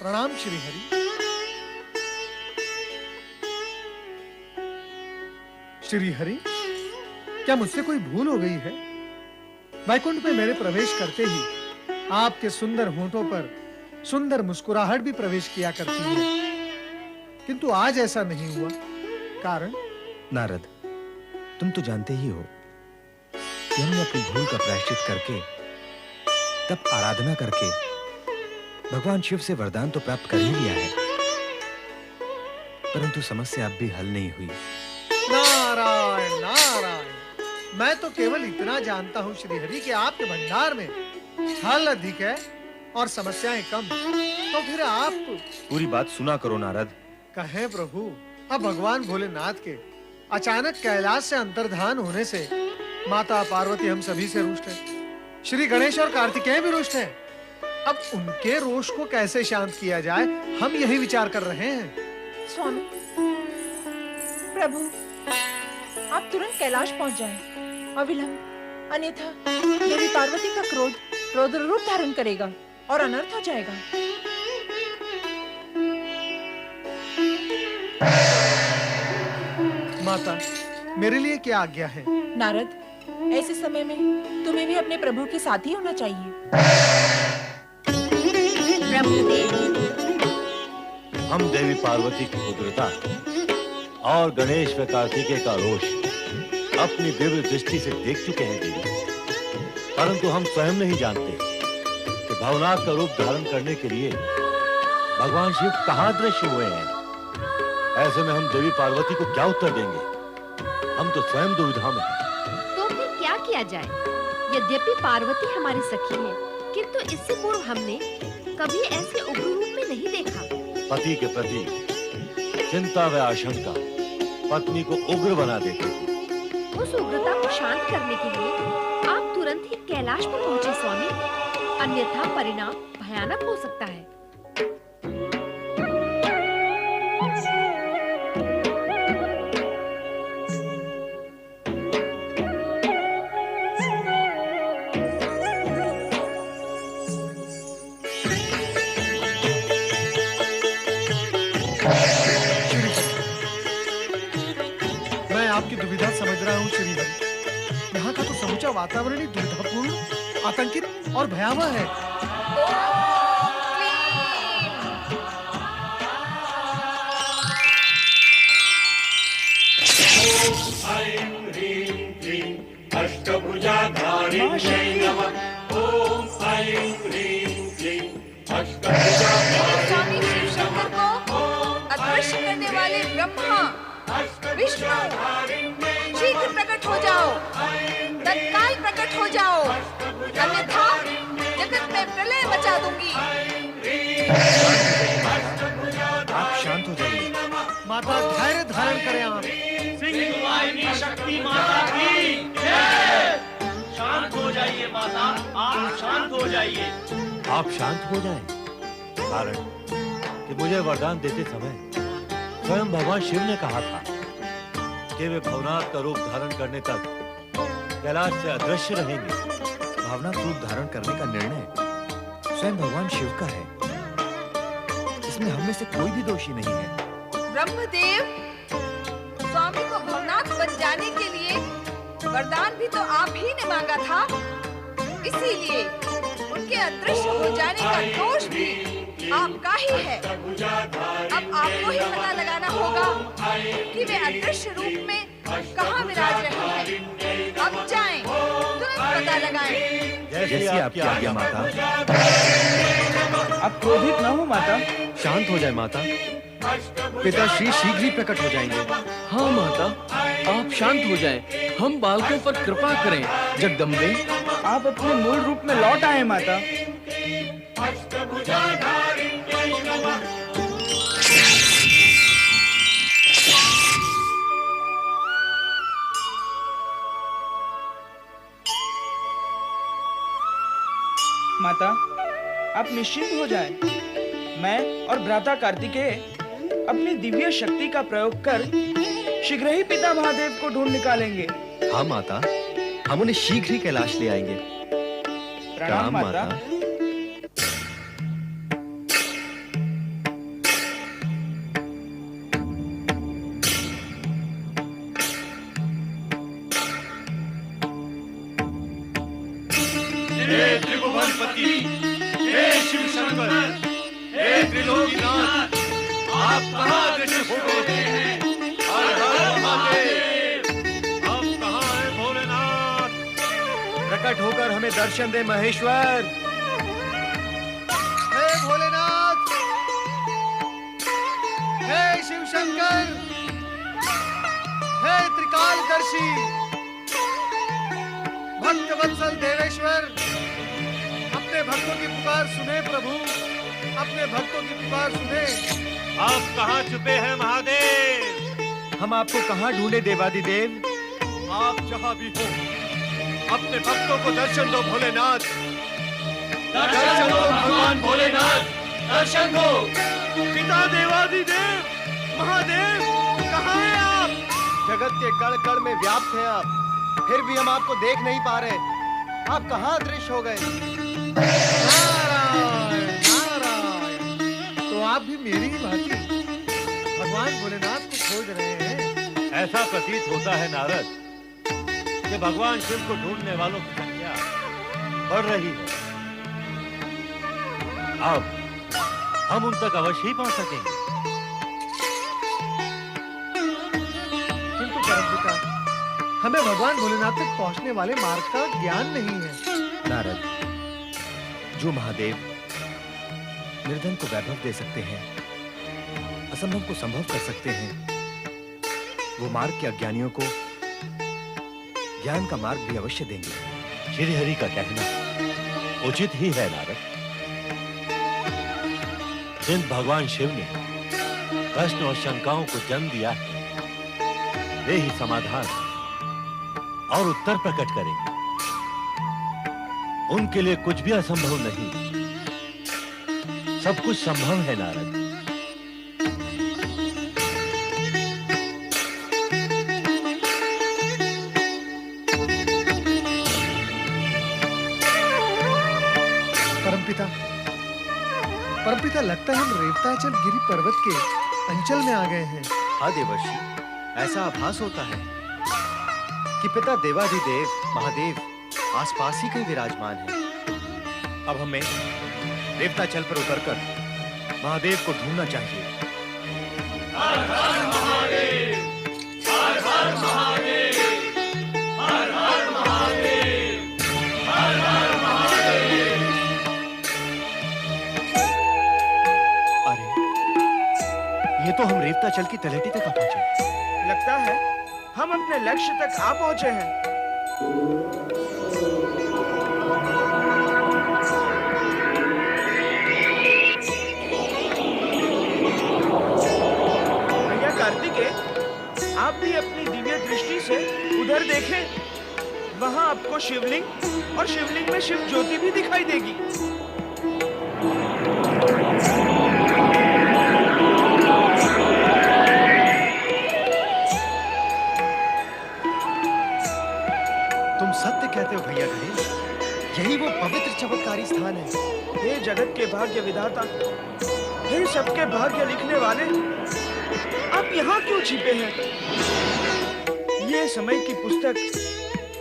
प्रणाम श्री हरि। श्री हरि, क्या मुझसे कोई भूल हो गई है? वैकुंठ में मेरे प्रवेश करते ही आपके सुंदर होठों पर सुंदर मुस्कुराहट भी प्रवेश किया करती है, किंतु आज ऐसा नहीं हुआ। कारण? नारद, तुम तो जानते ही हो कि हमने अपनी भूल का प्रायश्चित करके, तब आराधना करके भगवान शिव से वरदान तो प्राप्त कर ही लिया है, परंतु समस्या अब भी हल नहीं हुई। नारायण नारायण, मैं तो केवल इतना जानता हूं श्री हरि कि आपके भंडार में फल अधिक है और समस्याएं कम। तो फिर आप पूरी बात सुना करो नारद। कहें प्रभु, अब भगवान भोलेनाथ के अचानक कैलाश से अंतर्धान होने से माता पार्वती हम सभी से रुष्ट है, श्री गणेश और कार्तिकेय भी रुष्ट हैं। अब उनके रोष को कैसे शांत किया जाए, हम यही विचार कर रहे हैं। स्वामी, प्रभु, आप तुरंत कैलाश पहुंच जाएं, अविलंब, अन्यथा देवी पार्वती का क्रोध रौद्र रूप धारण करेगा और अनर्थ हो जाएगा। माता, मेरे लिए क्या आज्ञा है? नारद, ऐसे समय में तुम्हें भी अपने प्रभु के साथ ही होना चाहिए। हम देवी पार्वती की उग्रता और गणेश व कार्तिकेय का रोष अपनी दिव्य दृष्टि से देख चुके हैं देवी, परंतु हम स्वयं नहीं जानते कि भवनाथ का रूप धारण करने के लिए भगवान शिव कहाँ दृश्य हुए हैं। ऐसे में हम देवी पार्वती को क्या उत्तर देंगे? हम तो स्वयं दुविधा में हैं। तो फिर क्या किया जाए? यद्यपि पार्वती हमारी सखी है, किंतु इससे पूर्व हमने कभी ऐसे उग्र रूप में नहीं देखा। पति के प्रति चिंता व आशंका पत्नी को उग्र बना देती है। उस उग्रता को शांत करने के लिए आप तुरंत ही कैलाश पर पहुंचे स्वामी, अन्यथा परिणाम भयानक हो सकता है। आपकी दुविधा समझ रहा हूँ श्री हरि। यहाँ का तो समूचा वातावरण ही दुविधापूर्ण, आतंकित और भयावह है। स्वामी शिव शंकर को अदृश्य करने वाले ब्रह्मा, विष्णु, शीघ्र प्रकट हो जाओ, तत्काल प्रकट हो जाओ, अन्यथा जगत में प्रलय मचा दूंगी। आप शांत हो जाइए। माता, धैर्य धारण करें आप। सिंह वाहिनी शक्ति माता की जय। शांत हो जाइए माता, आप शांत हो जाइए। आप शांत हो जाएं, कारण कि मुझे वरदान देते समय स्वयं भगवान शिव ने कहा था कि वे भवनाथ का रूप धारण करने तक कैलाश से अदृश्य रहेंगे। भावनात्मक रूप धारण करने का निर्णय स्वयं भगवान शिव का है, इसमें हम में से कोई भी दोषी नहीं है। ब्रह्मदेव, स्वामी को भवनाथ बन जाने के लिए वरदान भी तो आप ही ने मांगा था, इसीलिए उनके अदृश्य हो जाने का दोष भी आपका ही है। अब आपको ही पता लगाना होगा कि वे अदृश्य रूप में कहाँ विराज रहे हैं। अब जाएं, तुरंत पता लगाएं। जैसी आपकी आज्ञा माता। आप क्रोधित न हो माता। शांत हो जाए माता, पिताश्री शीघ्र ही प्रकट हो जाएंगे। हाँ माता, आप शांत हो जाएं, हम बालकों पर कृपा करें। जगदम्बे, आप अपने मूल रूप में लौट आए माता। माता, आप निश्चिंत हो जाएं। मैं और भ्राता कार्तिकेय अपनी दिव्य शक्ति का प्रयोग कर शीघ्र ही पिता महादेव को ढूंढ निकालेंगे। हाँ माता, हम उन्हें शीघ्र ही कैलाश ले आएंगे। प्रणाम माता। होकर हमें दर्शन दे महेश्वर। हे भोलेनाथ, हे शिव शंकर, हे त्रिकालदर्शी, भक्त वत्सल देवेश्वर, अपने भक्तों की पुकार सुने प्रभु, अपने भक्तों की पुकार सुने। आप कहाँ छुपे हैं महादेव? हम आपको कहाँ ढूंढे देवादिदेव? आप जहां भी हो, अपने भक्तों को दर्शन दो भोलेनाथ। दर्शन दो भगवान भोलेनाथ, दर्शन दो। पिता देवादिदेव, महादेव, कहाँ हैं आप? जगत के कण कण में व्याप्त हैं आप, फिर भी हम आपको देख नहीं पा रहे। आप कहाँ अदृश्य हो गए? नारायण नारायण, तो आप भी मेरी ही भांति भगवान भोलेनाथ को खोज रहे हैं। ऐसा प्रतीत होता है नारद कि भगवान शिव को ढूंढने वालों की संख्या बढ़ रही है। अब हम उन तक अवश्य ही पहुंच सकेंगे। किंतु परमपिता, हमें भगवान भोलेनाथ तक पहुंचने वाले मार्ग का ज्ञान नहीं है। नारद, जो महादेव निर्धन को वैभव दे सकते हैं, असंभव को संभव कर सकते हैं, वो मार्ग के अज्ञानियों को ज्ञान का मार्ग भी अवश्य देंगे। श्री हरि का कहना उचित ही है नारद। जिन भगवान शिव ने प्रश्न और शंकाओं को जन्म दिया है, वे ही समाधान और उत्तर प्रकट करेंगे। उनके लिए कुछ भी असंभव नहीं, सब कुछ संभव है नारद। परमपिता, परमपिता, लगता है हम रेवताचल गिरी पर्वत के अंचल में आ गए हैं। हाँ देवर्षि, ऐसा आभास होता है कि पिता देवाधिदेव महादेव आसपास ही कहीं विराजमान है। अब हमें रेवताचल पर उतरकर महादेव को ढूंढना चाहिए। हर हर महादेव, हर हर महादेव, हर हर महादेव, हर हर महादेव। अरे, ये तो हम रेवताचल की तलहटी तक आ पहुंचे। लगता है हम अपने लक्ष्य तक आ पहुंचे हैं। भैया कार्तिकेय, आप भी अपनी दिव्य दृष्टि से उधर देखें। वहां आपको शिवलिंग और शिवलिंग में शिव ज्योति भी दिखाई देगी। सत्य कहते हो भैया गणेश, यही वो पवित्र चमत्कारी स्थान है। हे जगत के भाग्य विधाता, हे सबके भाग्य लिखने वाले, आप यहाँ क्यों छिपे हैं? ये समय की पुस्तक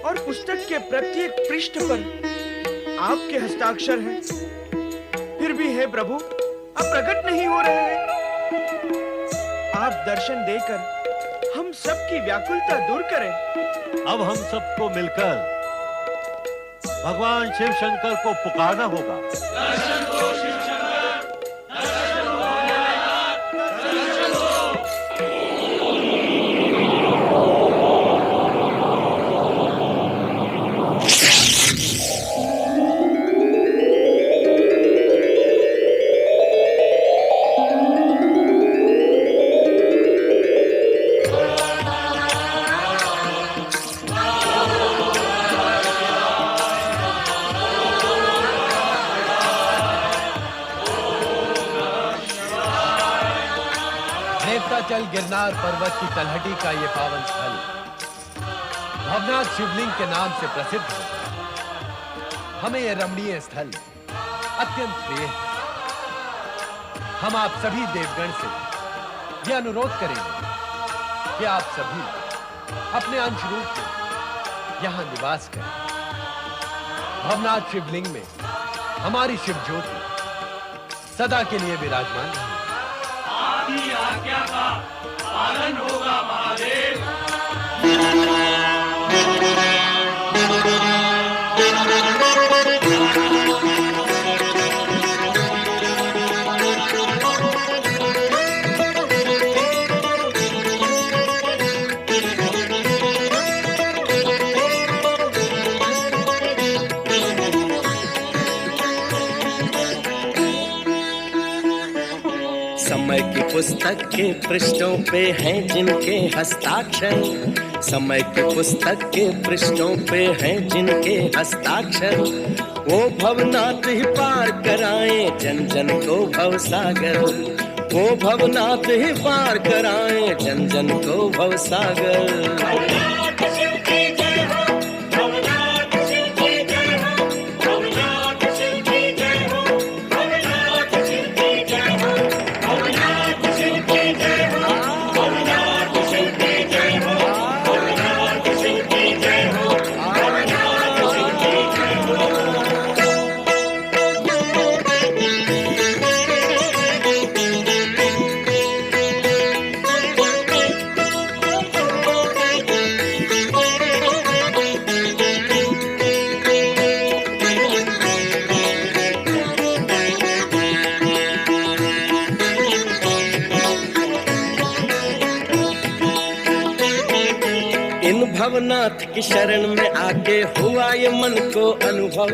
और पुस्तक के प्रत्येक पृष्ठ पर आपके हस्ताक्षर हैं। फिर भी हे प्रभु, आप प्रकट नहीं हो रहे हैं। आप दर्शन देकर हम सबकी व्याकुलता दूर करें। अब हम सबको मिलकर भगवान शिव शंकर को पुकारना होगा। दर्शन दो शिव शंकर, दर्शन दो भोलेनाथ, दर्शन दो। रेवताचल गिरनार पर्वत की तलहटी का ये पावन स्थल भवनाथ शिवलिंग के नाम से प्रसिद्ध है। हमें यह रमणीय स्थल अत्यंत प्रिय है। हम आप सभी देवगण से यह अनुरोध करेंगे कि आप सभी अपने अंश रूप में यहाँ निवास करें। भवनाथ शिवलिंग में हमारी शिव ज्योति सदा के लिए विराजमान रहे। आपकी आज्ञा का पालन होगा महादेव। समय की पुस्तक के पृष्ठों पे हैं जिनके हस्ताक्षर, समय की पुस्तक के पृष्ठों पे हैं जिनके हस्ताक्षर, वो भवनाथ ही पार कराएं जन जन को भवसागर, वो भवनाथ ही पार कराएं जन जन को भवसागर। भवनाथ की शरण में आके हुआ ये मन को अनुभव,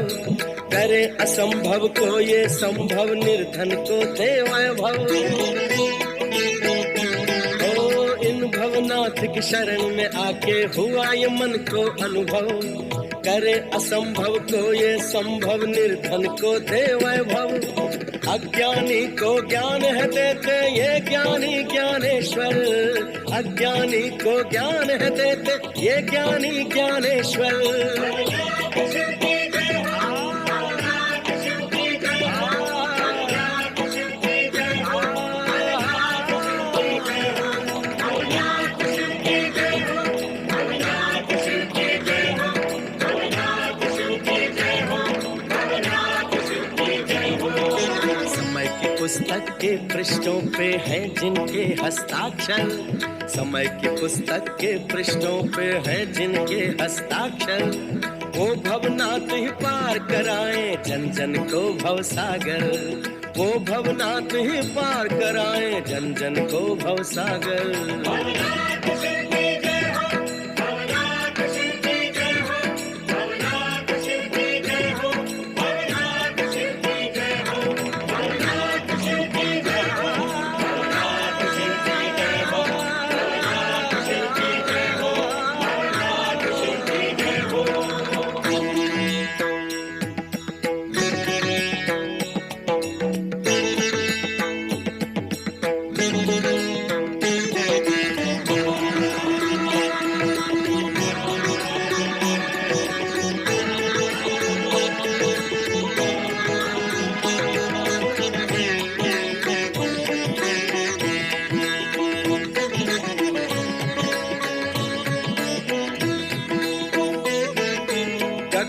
करे असंभव को ये संभव, निर्धन को दे वैभव। ओ इन भवनाथ की शरण में आके हुआ ये मन को अनुभव, करे असंभव को ये संभव, निर्धन को दे वैभव। अज्ञानी को ज्ञान है देते ये ज्ञानी ज्ञानेश्वर, अज्ञानी को ज्ञान है देते ये ज्ञानी ज्ञानेश्वर। पुस्तक के पृष्ठों पे हैं जिनके हस्ताक्षर, समय की पुस्तक के पृष्ठों पे हैं जिनके हस्ताक्षर, वो भवनाथ ही पार कराएं जन जन को भवसागर, वो भवनाथ ही पार कराएं जन जन को भवसागर।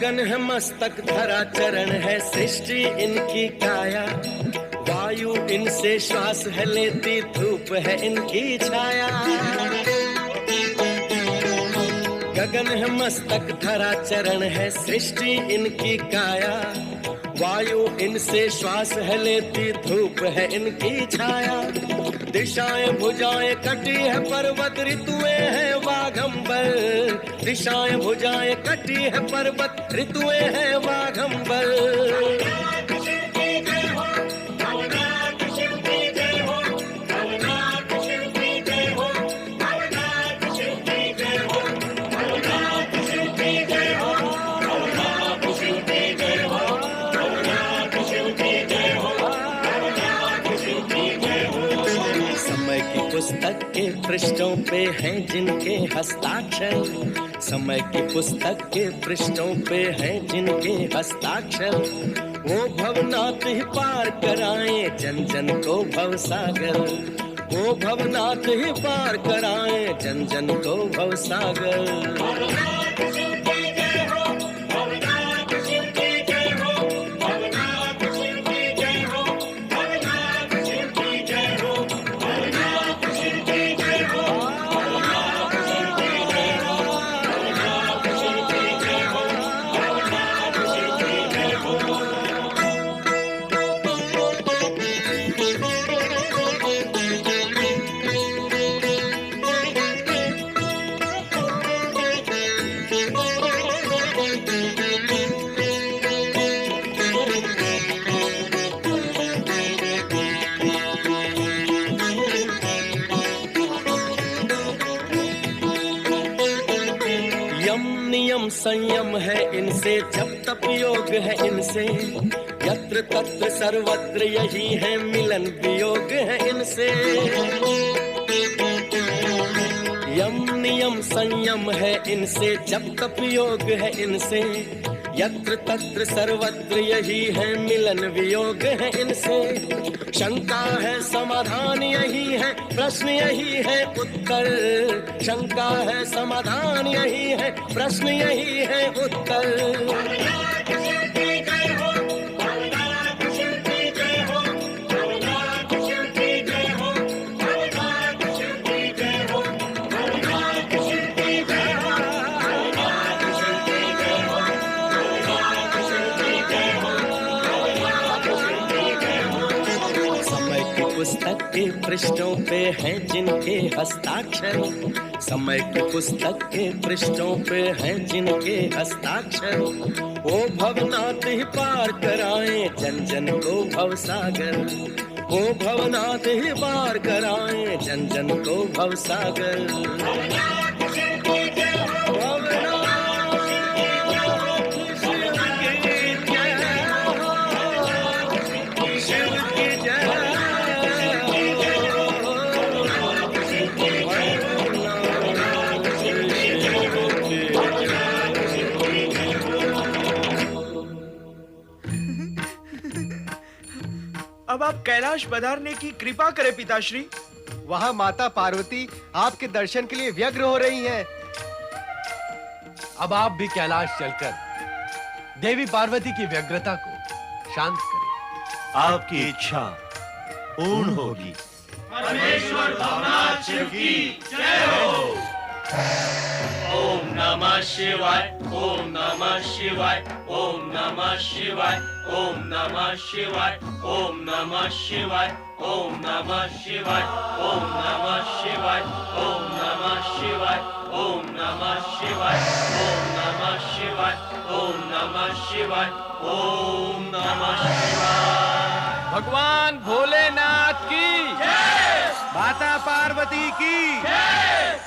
गगन है मस्तक धरा चरण है सृष्टि इनकी काया, वायु इनसे श्वास है लेती धूप है इनकी छाया। गगन है मस्तक धरा चरण है सृष्टि इनकी काया, वायु इनसे श्वास है लेती धूप है इनकी छाया। दिशाएं भुजाएं कटी है पर्वत ऋतुएं हैं वाघंबर, दिशाएं भुजाएं कटी है पर्वत ऋतुएं हैं वाघंबर। पुस्तक के पृष्ठों पे हैं जिनके हस्ताक्षर, समय की पुस्तक के पृष्ठों पे हैं जिनके हस्ताक्षर, वो भवनाथ ही पार कराएं जन जन को भवसागर, वो भवनाथ ही पार कराएं जन जन को भवसागर। संयम है इनसे, जप तप योग है इनसे, यत्र तत्र सर्वत्र यही है मिलन वियोग है इनसे। यम नियम संयम है इनसे, जप तप योग है इनसे, यत्र तत्र सर्वत्र यही है मिलन वियोग है इनसे। शंका है समाधान यही है, प्रश्न यही है उत्तर। शंका है समाधान यही है, प्रश्न यही है उत्तर। पुस्तक के पृष्ठों पे हैं जिनके हस्ताक्षर, समय की पुस्तक के पृष्ठों पे हैं जिनके हस्ताक्षर। वो भवनाथ ही पार कराएं जन जन को भवसागर, वो भवनाथ ही पार कराएं जन जन को भवसागर। अब आप कैलाश पधारने की कृपा करें पिताश्री। वहाँ माता पार्वती आपके दर्शन के लिए व्यग्र हो रही हैं। अब आप भी कैलाश चलकर देवी पार्वती की व्यग्रता को शांत करें। आपकी इच्छा पूर्ण होगी। परमेश्वर भवनाथ शिव की जय हो। ओम नमः शिवाय, ओम नमः शिवाय, ओम नमः शिवाय, ओम नमः शिवाय, ओम नमः शिवाय, ओम नमः शिवाय, ओम नमः शिवाय, ओम नमः शिवाय, ओम नमः शिवाय, ओम नमः शिवाय, ओम नमः शिवाय, ओम नमः शिवाय। भगवान भोलेनाथ की जय, माता पार्वती की जय,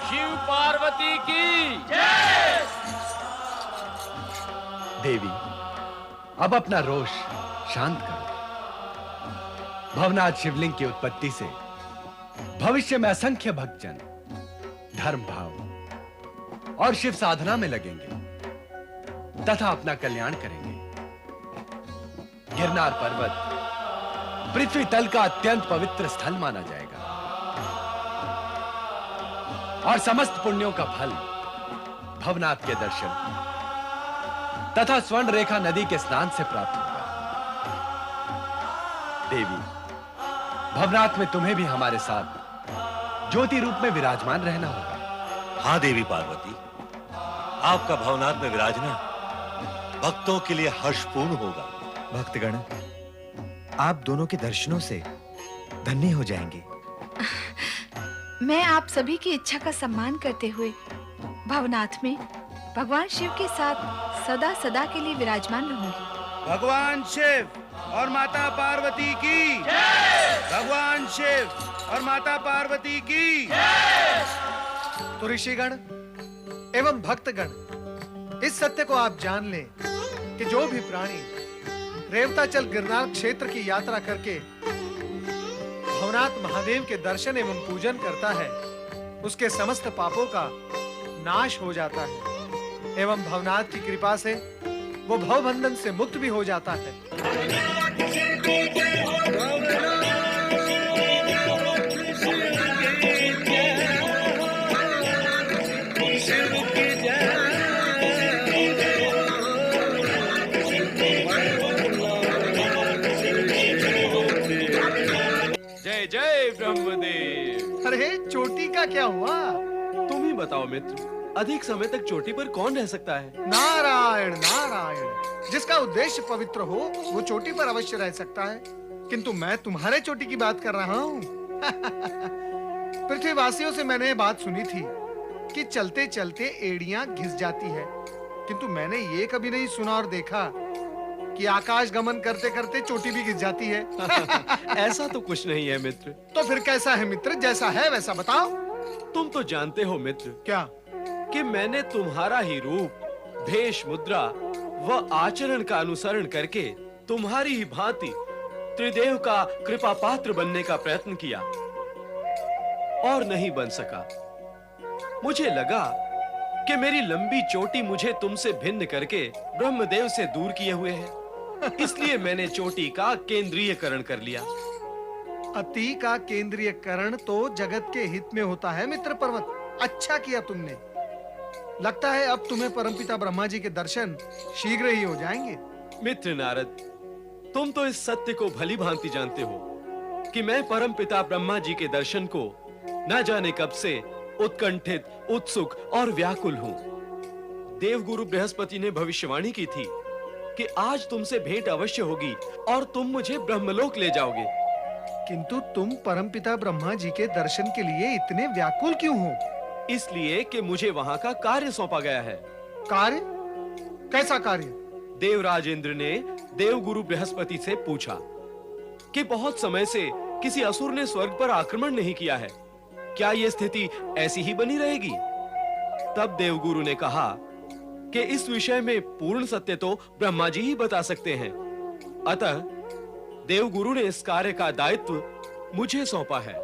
शिव पार्वती की जय। देवी, अब अपना रोष शांत करो। भवनाथ शिवलिंग की उत्पत्ति से भविष्य में असंख्य भक्तजन धर्म भाव और शिव साधना में लगेंगे तथा अपना कल्याण करेंगे। गिरनार पर्वत पृथ्वी तल का अत्यंत पवित्र स्थल माना जाएगा और समस्त पुण्यों का फल भवनाथ के दर्शन तथा स्वर्ण रेखा नदी के स्नान से प्राप्त होगा। देवी, भवनाथ में तुम्हें भी हमारे साथ ज्योति रूप में विराजमान रहना होगा। हाँ देवी पार्वती, आपका भवनाथ में विराजना भक्तों के लिए हर्षपूर्ण होगा। भक्तगण, आप दोनों के दर्शनों से धन्य हो जाएंगे। मैं आप सभी की इच्छा का सम्मान करते हुए भवनाथ में भगवान शिव के साथ सदा सदा के लिए विराजमान रहूंगी। भगवान शिव और माता पार्वती की जय, भगवान शिव और माता पार्वती की जय। तो ऋषिगण एवं भक्तगण, इस सत्य को आप जान लें कि जो भी प्राणी रेवताचल गिरनार क्षेत्र की यात्रा करके भवनाथ महादेव के दर्शन एवं पूजन करता है, उसके समस्त पापों का नाश हो जाता है एवं भवनाथ की कृपा से वो भवबंधन से मुक्त भी हो जाता है। जय जय ब्रह्मदेव। अरे चोटी का क्या हुआ? तुम ही बताओ मित्र, अधिक समय तक चोटी पर कौन रह सकता है? नारायण नारायण, जिसका उद्देश्य पवित्र हो वो चोटी पर अवश्य रह सकता है, किंतु मैं तुम्हारे चोटी की बात कर रहा हूँ। पृथ्वीवासियों से मैंने बात सुनी थी कि चलते चलते एड़ियां घिस जाती है, किंतु मैंने ये कभी नहीं सुना और देखा कि आकाश गमन करते करते चोटी भी घिस जाती है। ऐसा तो कुछ नहीं है मित्र। तो फिर कैसा है मित्र? जैसा है वैसा बताओ। तुम तो जानते हो मित्र क्या कि मैंने तुम्हारा ही रूप भेष, मुद्रा व आचरण का अनुसरण करके तुम्हारी ही भांति त्रिदेव का कृपा पात्र बनने का प्रयत्न किया और नहीं बन सका। मुझे लगा कि मेरी लंबी चोटी मुझे तुमसे भिन्न करके ब्रह्मदेव से दूर किए हुए है। इसलिए मैंने चोटी का केंद्रीयकरण कर लिया। अति का केंद्रीयकरण तो जगत के हित में होता है मित्र पर्वत। अच्छा किया तुमने। लगता है अब तुम्हें परमपिता ब्रह्मा जी के दर्शन शीघ्र ही हो जाएंगे। मित्र नारद, तुम तो इस सत्य को भली भांति जानते हो कि मैं परमपिता ब्रह्मा जी के दर्शन को न जाने कब से उत्कंठित, उत्सुक और व्याकुल हूं। देवगुरु बृहस्पति ने भविष्यवाणी की थी कि आज तुमसे भेंट अवश्य होगी और तुम मुझे ब्रह्मलोक ले जाओगे। किंतु तुम परमपिता ब्रह्मा जी के दर्शन के लिए इतने व्याकुल क्यों हो? इसलिए कि मुझे वहां का कार्य सौंपा गया है। कार्य? कैसा कार्य? देवराज इंद्र ने देवगुरु बृहस्पति से पूछा कि बहुत समय से किसी असुर ने स्वर्ग पर आक्रमण नहीं किया है, क्या यह स्थिति ऐसी ही बनी रहेगी? तब देवगुरु ने कहा कि इस विषय में पूर्ण सत्य तो ब्रह्मा जी ही बता सकते हैं। अतः देवगुरु ने इस कार्य का दायित्व मुझे सौंपा है।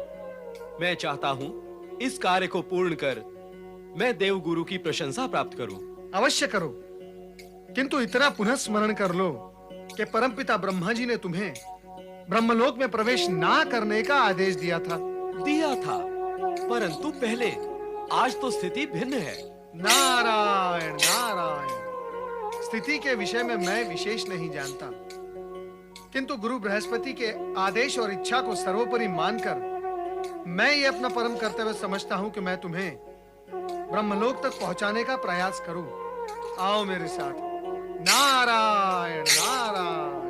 मैं चाहता हूं इस कार्य को पूर्ण कर मैं देवगुरु की प्रशंसा प्राप्त करूं। अवश्य करो, किंतु इतना पुनः स्मरण कर लो कि परमपिता ब्रह्मा जी ने तुम्हें ब्रह्मलोक में प्रवेश ना करने का आदेश दिया था। परंतु पहले, आज तो स्थिति भिन्न है। नारायण नारायण। स्थिति के विषय में मैं विशेष नहीं जानता, किंतु गुरु बृहस्पति के आदेश और इच्छा को सर्वोपरि मानकर मैं ये अपना परम कर्तव्य समझता हूं कि मैं तुम्हें ब्रह्मलोक तक पहुंचाने का प्रयास करूं। आओ मेरे साथ। नारायण नारायण।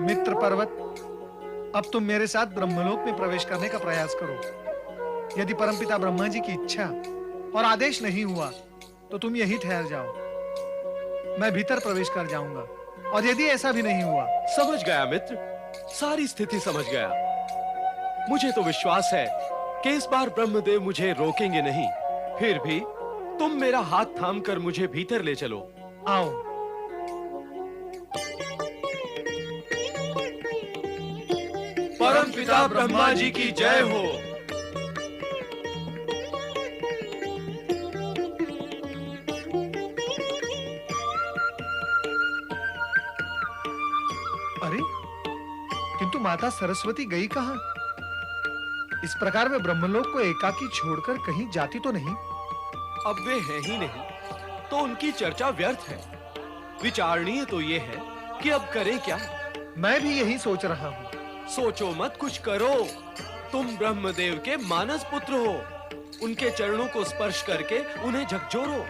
मित्र पर्वत, अब तुम मेरे साथ ब्रह्मलोक में प्रवेश करने का प्रयास करो। यदि परमपिता ब्रह्मा जी की इच्छा और आदेश नहीं हुआ तो तुम यहीं ठहर जाओ। मैं भीतर प्रवेश कर जाऊंगा, और यदि ऐसा भी नहीं हुआ। समझ गया मित्र, सारी स्थिति समझ गया। मुझे तो विश्वास है कि इस बार ब्रह्मदेव मुझे रोकेंगे नहीं। फिर भी तुम मेरा हाथ थामकर मुझे भीतर ले चलो। आओ। परमपिता ब्रह्मा जी की जय हो। अरे, किंतु माता सरस्वती गई कहां? इस प्रकार में ब्रह्मलोक को एकाकी छोड़कर कहीं जाती तो नहीं? अब वे हैं ही नहीं, तो उनकी चर्चा व्यर्थ है। विचारणीय तो ये है कि अब करें क्या? मैं भी यही सोच रहा हूं। सोचो मत, कुछ करो। तुम ब्रह्मदेव के मानस पुत्र हो। उनके चरणों को स्पर्श करके उन्हें झकझोरो।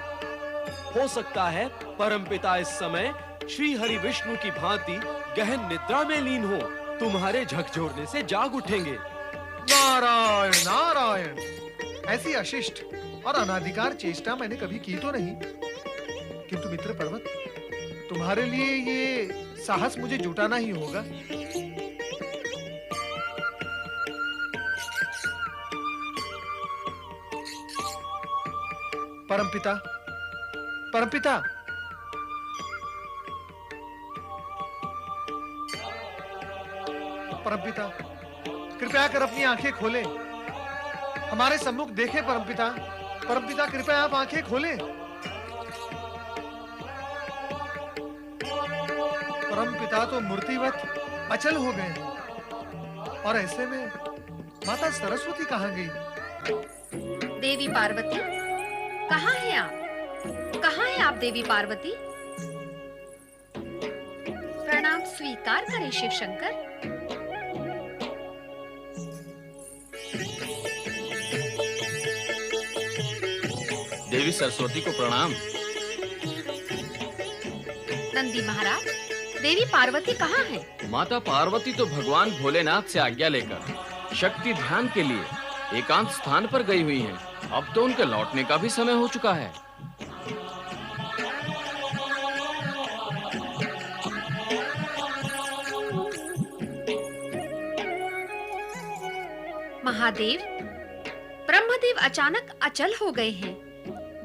हो सकता है परमपिता इस समय श्री हरि विष्णु की भांति गहन निद्रा में लीन हो। तुम्हारे झकझोरने से जाग उठेंगे। नारायण नारायण। ऐसी अशिष्ट और अनाधिकार चेष्टा मैंने कभी की तो नहीं। किंतु मित्र पर्वत, तुम्हारे लिए ये साहस मुझे जुटाना ही होगा। परमपिता, परमपिता, परमपिता, कृपया कर अपनी आंखें खोलें। हमारे सम्मुख देखें परमपिता। परमपिता, कृपया आप आंखें खोलें। परमपिता तो मूर्तिवत अचल हो गए हैं। और ऐसे में माता सरस्वती कहां गई? देवी पार्वती, कहां हैं आप? कहां हैं आप देवी पार्वती? प्रणाम स्वीकार करें शिव शंकर। देवी सरस्वती को प्रणाम। नंदी महाराज, देवी पार्वती कहाँ है? माता पार्वती तो भगवान भोलेनाथ से आज्ञा लेकर शक्ति ध्यान के लिए एकांत स्थान पर गई हुई हैं। अब तो उनके लौटने का भी समय हो चुका है। महादेव, ब्रह्म ब्रह्मदेव अचानक अचल हो गए हैं।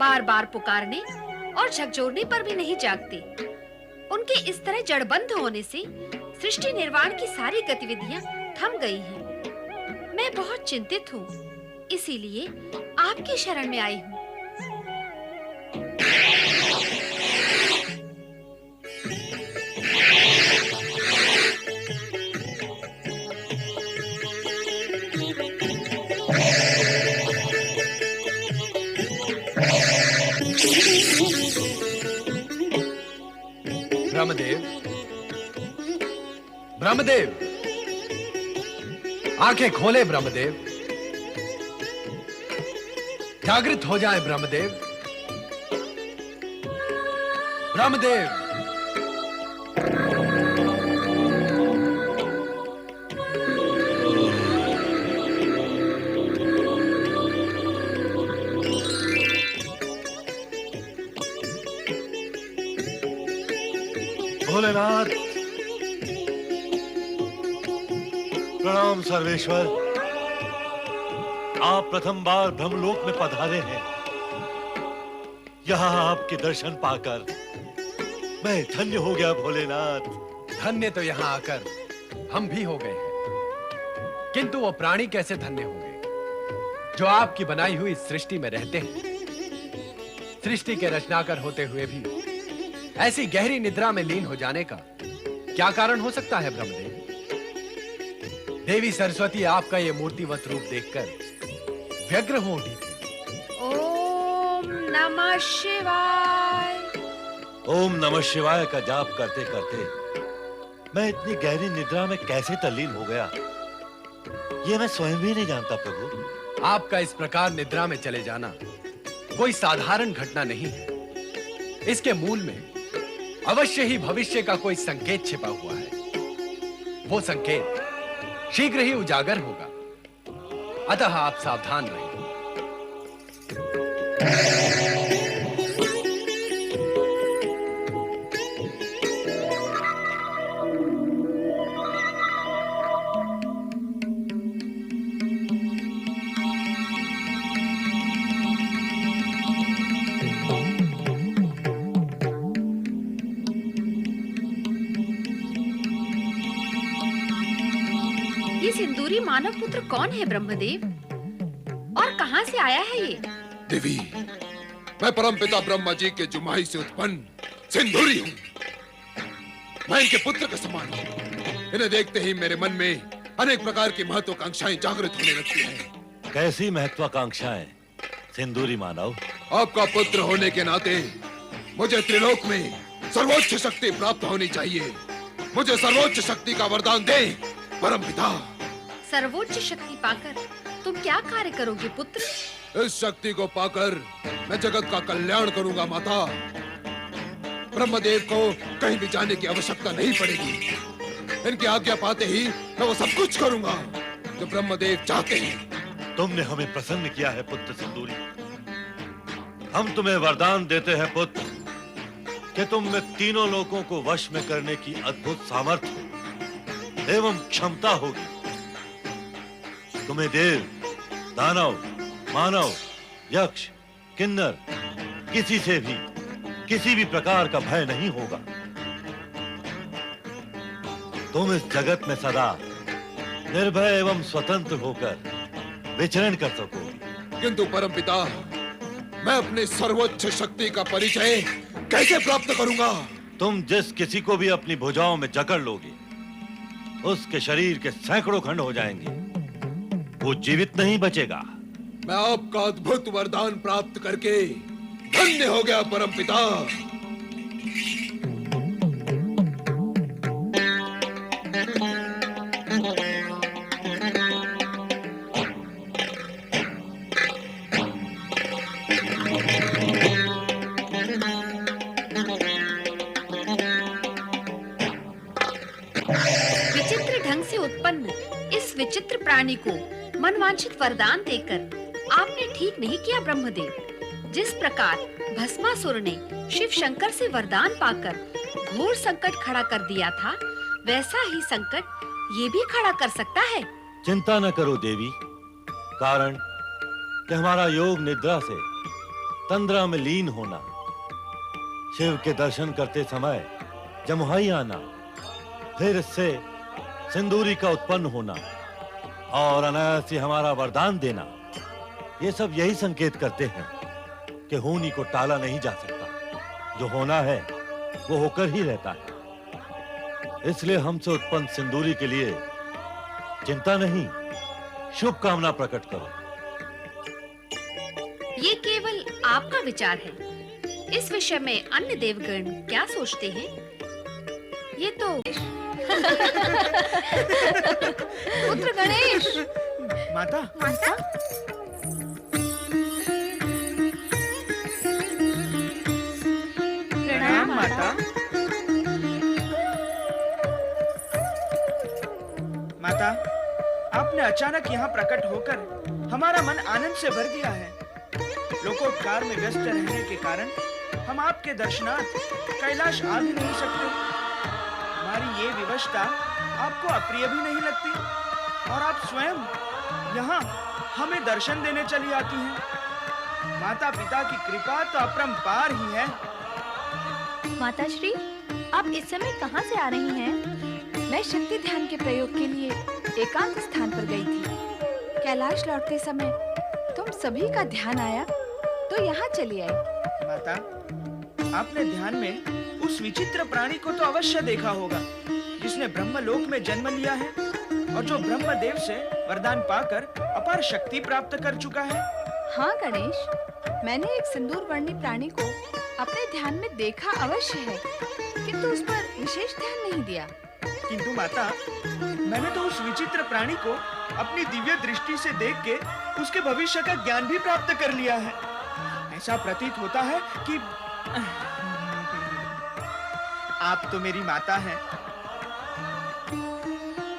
बार-बार पुकारने और झकझोरने पर भी नहीं जागते। उनके इस तरह जड़बंद होने से सृष्टि निर्माण की सारी गतिविधियां थम गई हैं। मैं बहुत चिंतित हूँ, इसीलिए आपकी शरण में आई हूँ। ब्रह्मदेव, ब्रह्मदेव, आंखें खोले ब्रह्मदेव, जागृत हो जाए ब्रह्मदेव, ब्रह्मदेव। भोलेनाथ, प्रणाम सर्वेश्वर। आप प्रथम बार ब्रह्मलोक में पधारे हैं। यहाँ आपके दर्शन पाकर मैं धन्य हो गया भोलेनाथ। धन्य तो यहाँ आकर हम भी हो गए हैं, किंतु वो प्राणी कैसे धन्य होंगे जो आपकी बनाई हुई सृष्टि में रहते हैं। सृष्टि के रचनाकर होते हुए भी ऐसी गहरी निद्रा में लीन हो जाने का क्या कारण हो सकता है ब्रह्मदेव? देवी सरस्वती आपका ये मूर्तिवत रूप देखकर व्यग्र हो उठी थी। ओम नमः शिवाय। ओम नमः शिवाय का जाप करते करते मैं इतनी गहरी निद्रा में कैसे तल्लीन हो गया, ये मैं स्वयं भी नहीं जानता प्रभु। आपका इस प्रकार निद्रा में चले जाना कोई साधारण घटना नहीं है। इसके मूल में अवश्य ही भविष्य का कोई संकेत छिपा हुआ है। वो संकेत शीघ्र ही उजागर होगा, अतः आप सावधान रहें। ये सिंदूरी मानव पुत्र कौन है ब्रह्मदेव, और कहां से आया है ये? देवी, मैं परमपिता ब्रह्मा जी के जुमाई से उत्पन्न सिंदूरी हूँ। मैं इनके पुत्र का समान हूँ। इन्हें देखते ही मेरे मन में अनेक प्रकार की महत्वाकांक्षाएं जागृत होने लगती हैं। कैसी महत्वाकांक्षाएं सिंदूरी मानव? आपका पुत्र होने के नाते मुझे त्रिलोक में सर्वोच्च शक्ति प्राप्त होनी चाहिए। मुझे सर्वोच्च शक्ति का वरदान दे परमपिता। सर्वोच्च शक्ति पाकर तुम क्या कार्य करोगे पुत्र? इस शक्ति को पाकर मैं जगत का कल्याण करूंगा माता। ब्रह्मदेव को कहीं भी जाने की आवश्यकता नहीं पड़ेगी। इनकी आज्ञा पाते ही मैं वो सब कुछ करूंगा जो ब्रह्मदेव चाहते हैं। तुमने हमें प्रसन्न किया है पुत्र सिंदूरी। हम तुम्हें वरदान देते हैं पुत्र कि तुम में तीनों लोगों को वश में करने की अद्भुत सामर्थ्य एवं क्षमता होगी। तुम्हें देव, दानव, मानव, यक्ष, किन्नर किसी से भी किसी भी प्रकार का भय नहीं होगा। तुम इस जगत में सदा निर्भय एवं स्वतंत्र होकर विचरण कर सको। किंतु परमपिता, मैं अपनी सर्वोच्च शक्ति का परिचय कैसे प्राप्त करूंगा? तुम जिस किसी को भी अपनी भुजाओं में जकड़ लोगे उसके शरीर के सैकड़ों खंड हो जाएंगे, वो जीवित नहीं बचेगा। मैं आपका अद्भुत वरदान प्राप्त करके धन्य हो गया परमपिता। विचित्र ढंग से उत्पन्न इस विचित्र प्राणी को मनवांछित वरदान देकर आपने ठीक नहीं किया ब्रह्मदेव। जिस प्रकार भस्मासुर ने शिव शंकर से वरदान पाकर घोर संकट खड़ा कर दिया था, वैसा ही संकट ये भी खड़ा कर सकता है। चिंता न करो देवी, कारण कि हमारा योग निद्रा से तंद्रा में लीन होना, शिव के दर्शन करते समय जमुहाई आना, फिर इससे सिंदूरी का उत्पन्न होना और अनायास ही हमारा वरदान देना, ये सब यही संकेत करते हैं कि होनी को टाला नहीं जा सकता। जो होना है वो होकर ही रहता है। इसलिए हमसे उत्पन्न सिंदूरी के लिए चिंता नहीं, शुभकामना प्रकट करो। ये केवल आपका विचार है। इस विषय में अन्य देवगण क्या सोचते हैं, ये तो पुत्र गणेश। माता, माता, प्रणाम माता। माता, आपने अचानक यहाँ प्रकट होकर हमारा मन आनंद से भर दिया है। लोकोपकार में व्यस्त रहने के कारण हम आपके दर्शनार्थ कैलाश आ भी नहीं सकते। हमारी ये विवशता आपको अप्रिय भी नहीं लगती और आप स्वयं यहाँ हमें दर्शन देने चली आती हैं। माता पिता की कृपा तो अपरंपार ही है। माताश्री, आप इस समय कहाँ से आ रही हैं? मैं शक्ति ध्यान के प्रयोग के लिए एकांत स्थान पर गई थी। कैलाश लौटते समय तुम सभी का ध्यान आया तो यहाँ चली आई। माता, आपने ध्यान में उस विचित्र प्राणी को तो अवश्य देखा होगा जिसने ब्रह्मलोक में जन्म लिया है और जो ब्रह्मदेव से वरदान पाकर अपार शक्ति प्राप्त कर चुका है। हाँ गणेश, मैंने एक सिंदूर वर्णी प्राणी को अपने ध्यान में देखा अवश्य है, किंतु उस पर विशेष ध्यान नहीं दिया। किंतु माता, मैंने तो उस विचित्र प्राणी को अपनी दिव्य दृष्टि से देख के उसके भविष्य का ज्ञान भी प्राप्त कर लिया है। ऐसा प्रतीत होता है कि आप तो मेरी माता हैं,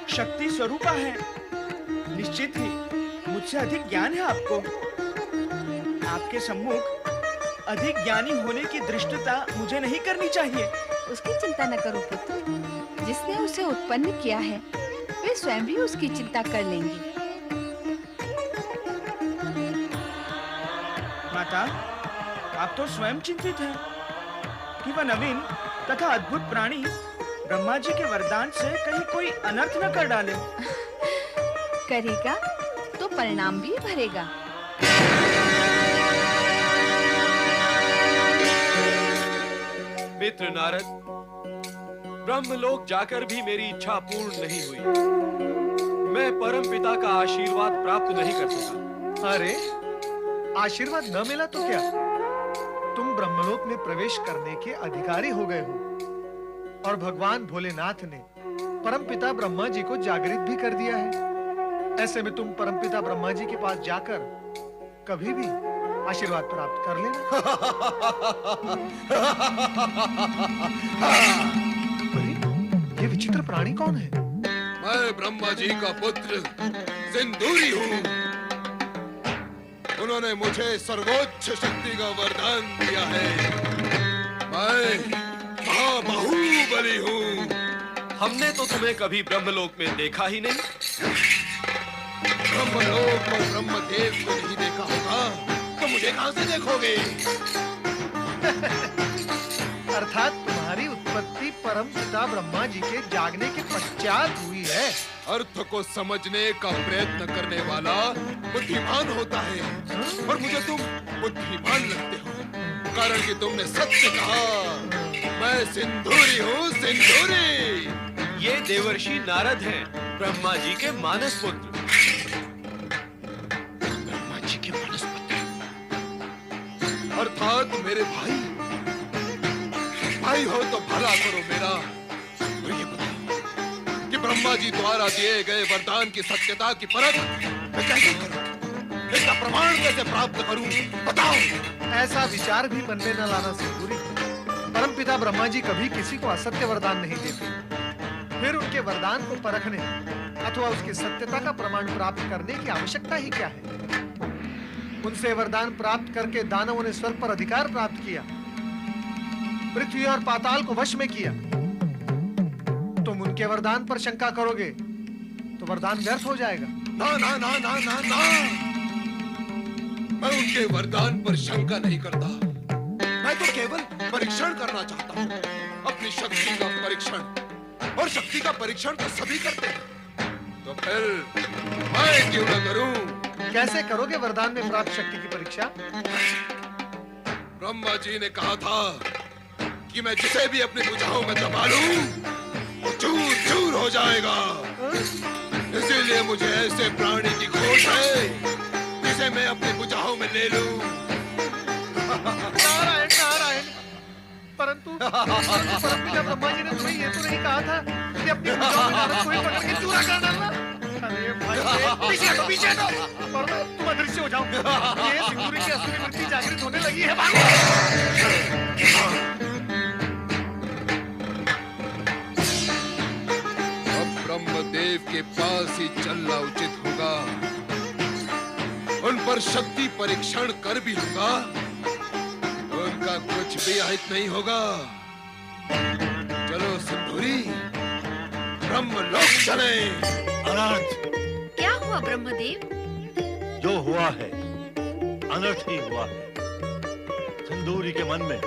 शक्ति स्वरूपा है। निश्चित ही मुझसे अधिक ज्ञान है आपको। आपके सम्मुख अधिक ज्ञानी होने की दृष्टता मुझे नहीं करनी चाहिए। उसकी चिंता न करो पुत्र, जिसने उसे उत्पन्न किया है वे स्वयं भी उसकी चिंता कर लेंगे। माता, आप तो स्वयं चिंतित हैं कि वह नवीन तथा अद्भुत प्राणी ब्रह्मा जी के वरदान से कहीं कोई अनर्थ न कर डाले। करेगा तो परिणाम भी भरेगा। मित्र नारद, ब्रह्मलोक जाकर भी मेरी इच्छा पूर्ण नहीं हुई। मैं परम पिता का आशीर्वाद प्राप्त नहीं कर सका। अरे, आशीर्वाद न मिला तो क्या, तुम ब्रह्मलोक में प्रवेश करने के अधिकारी हो गए हो और भगवान भोलेनाथ ने परमपिता ब्रह्मा जी को जागृत भी कर दिया है। ऐसे में तुम परमपिता ब्रह्मा जी के पास जाकर कभी भी आशीर्वाद प्राप्त कर लेना। अरे, ये विचित्र प्राणी कौन है? मैं ब्रह्मा जी का पुत्र सिंदूरी हूँ। उन्होंने मुझे सर्वोच्च शक्ति का वरदान दिया है। मैं महाबाहुबली हूँ। हमने तो तुम्हें कभी ब्रह्मलोक में देखा ही नहीं। ब्रह्मलोक और ब्रह्मदेव को नहीं देखा होगा तो मुझे कहां से देखोगे? अर्थात तुम्हारी उत्पत्ति परम पिता ब्रह्मा जी के जागने के पश्चात हुई है। अर्थ को समझने का प्रयत्न करने वाला बुद्धिमान होता है और मुझे तुम बुद्धिमान लगते हो, कारण कि तुमने सत्य कहा। मैं सिंदूरी हूँ, सिंदूरी। ये देवर्षि नारद हैं, ब्रह्मा जी के मानस पुत्र। ब्रह्मा जी के मानस पुत्र अर्थात मेरे भाई। भाई हो तो भला करो मेरा। और ये बताओ कि ब्रह्मा जी द्वारा दिए गए वरदान की सत्यता की परख मैं कैसे करूं? इसका प्रमाण कैसे प्राप्त करूं? बताओ। ऐसा विचार भी मन में न लाना सिंदूरी। परमपिता ब्रह्मा जी कभी किसी को असत्य वरदान नहीं देते। फिर उनके वरदान को परखने अथवा उसकी सत्यता का प्रमाण प्राप्त करने की आवश्यकता ही क्या है? उनसे वरदान प्राप्त करके दानवों ने स्वर्ग पर अधिकार प्राप्त किया, पृथ्वी और पाताल को वश में किया। तुम उनके वरदान पर शंका करोगे तो वरदान व्यर्थ हो जाएगा। ना ना ना ना ना ना, मैं उनके वरदान पर शंका नहीं करता। मैं तो केवल परीक्षण करना चाहता हूँ, अपनी शक्ति का परीक्षण। और शक्ति का परीक्षण तो सभी करते हैं, तो फिर मैं क्यों न करूं? कैसे करोगे वरदान में प्राप्त शक्ति की परीक्षा? ब्रह्मा जी ने कहा था कि मैं जिसे भी अपनी भुजाओं में दबा लूं, वो चूर चूर हो जाएगा। इसीलिए मुझे ऐसे प्राणी की खोज है जिसे मैं अपनी भुजाओं में ले लूं। नारायण नारायण, परंतु परमपिता ब्रह्मा जी ने तुम्हें ये तो नहीं कहा था कि अपनी भुजाओं में नारद को ही पकड़ के चूरा कर डालना? अरे भाई पीछे हटो, पीछे हटो, और तुम अदृश्य हो जाओ। ये सिंदूरी की असुरी वृत्ति जागृत होने लगी है। भागो। ब्रह्मदेव के पास ही चलना उचित होगा, उन पर शक्ति परीक्षण कर भी लूंगा, उनका कुछ भी अहित नहीं होगा। चलो सिंदूरी, ब्रह्मलोक चले। अनर्थ! क्या हुआ ब्रह्मदेव? जो हुआ है अनर्थ ही हुआ है। सिंदूरी के मन में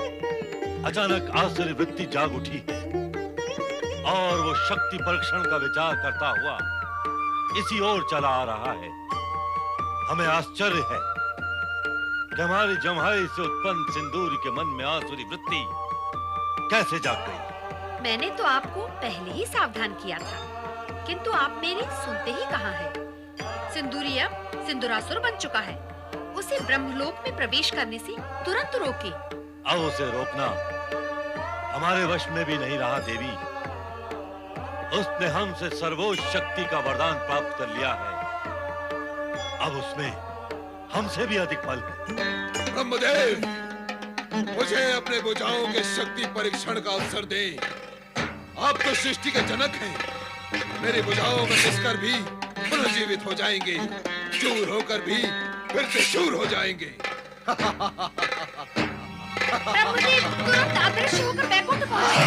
अचानक आश्चर्य वृत्ति जाग उठी है और वो शक्ति परीक्षण का विचार करता हुआ इसी ओर चला आ रहा है। हमें आश्चर्य है कि हमारी जम्हाई से उत्पन्न सिंदूरी के मन में आसुरी वृत्ति कैसे जाग गई। मैंने तो आपको पहले ही सावधान किया था, किंतु आप मेरी सुनते ही कहाँ हैं? सिंदूरी अब सिंदूरासुर बन चुका है। उसे ब्रह्मलोक में प्रवेश करने से तुरंत रोके। अब उसे रोकना हमारे वश में भी नहीं रहा देवी। उसने हमसे सर्वोच्च शक्ति का वरदान प्राप्त कर लिया है। अब उसमें हमसे भी अधिक बल है। ब्रह्मदेव, मुझे अपने भुजाओं के शक्ति परीक्षण का अवसर दे। आप तो सृष्टि के जनक हैं। मेरी भुजाओं में घुसकर भी पुनर्जीवित हो जाएंगे, चूर होकर भी फिर से शूर हो जाएंगे। ब्रह्मदेव तुरंत अदृश्य होकर वैकुंठ पहुंचे।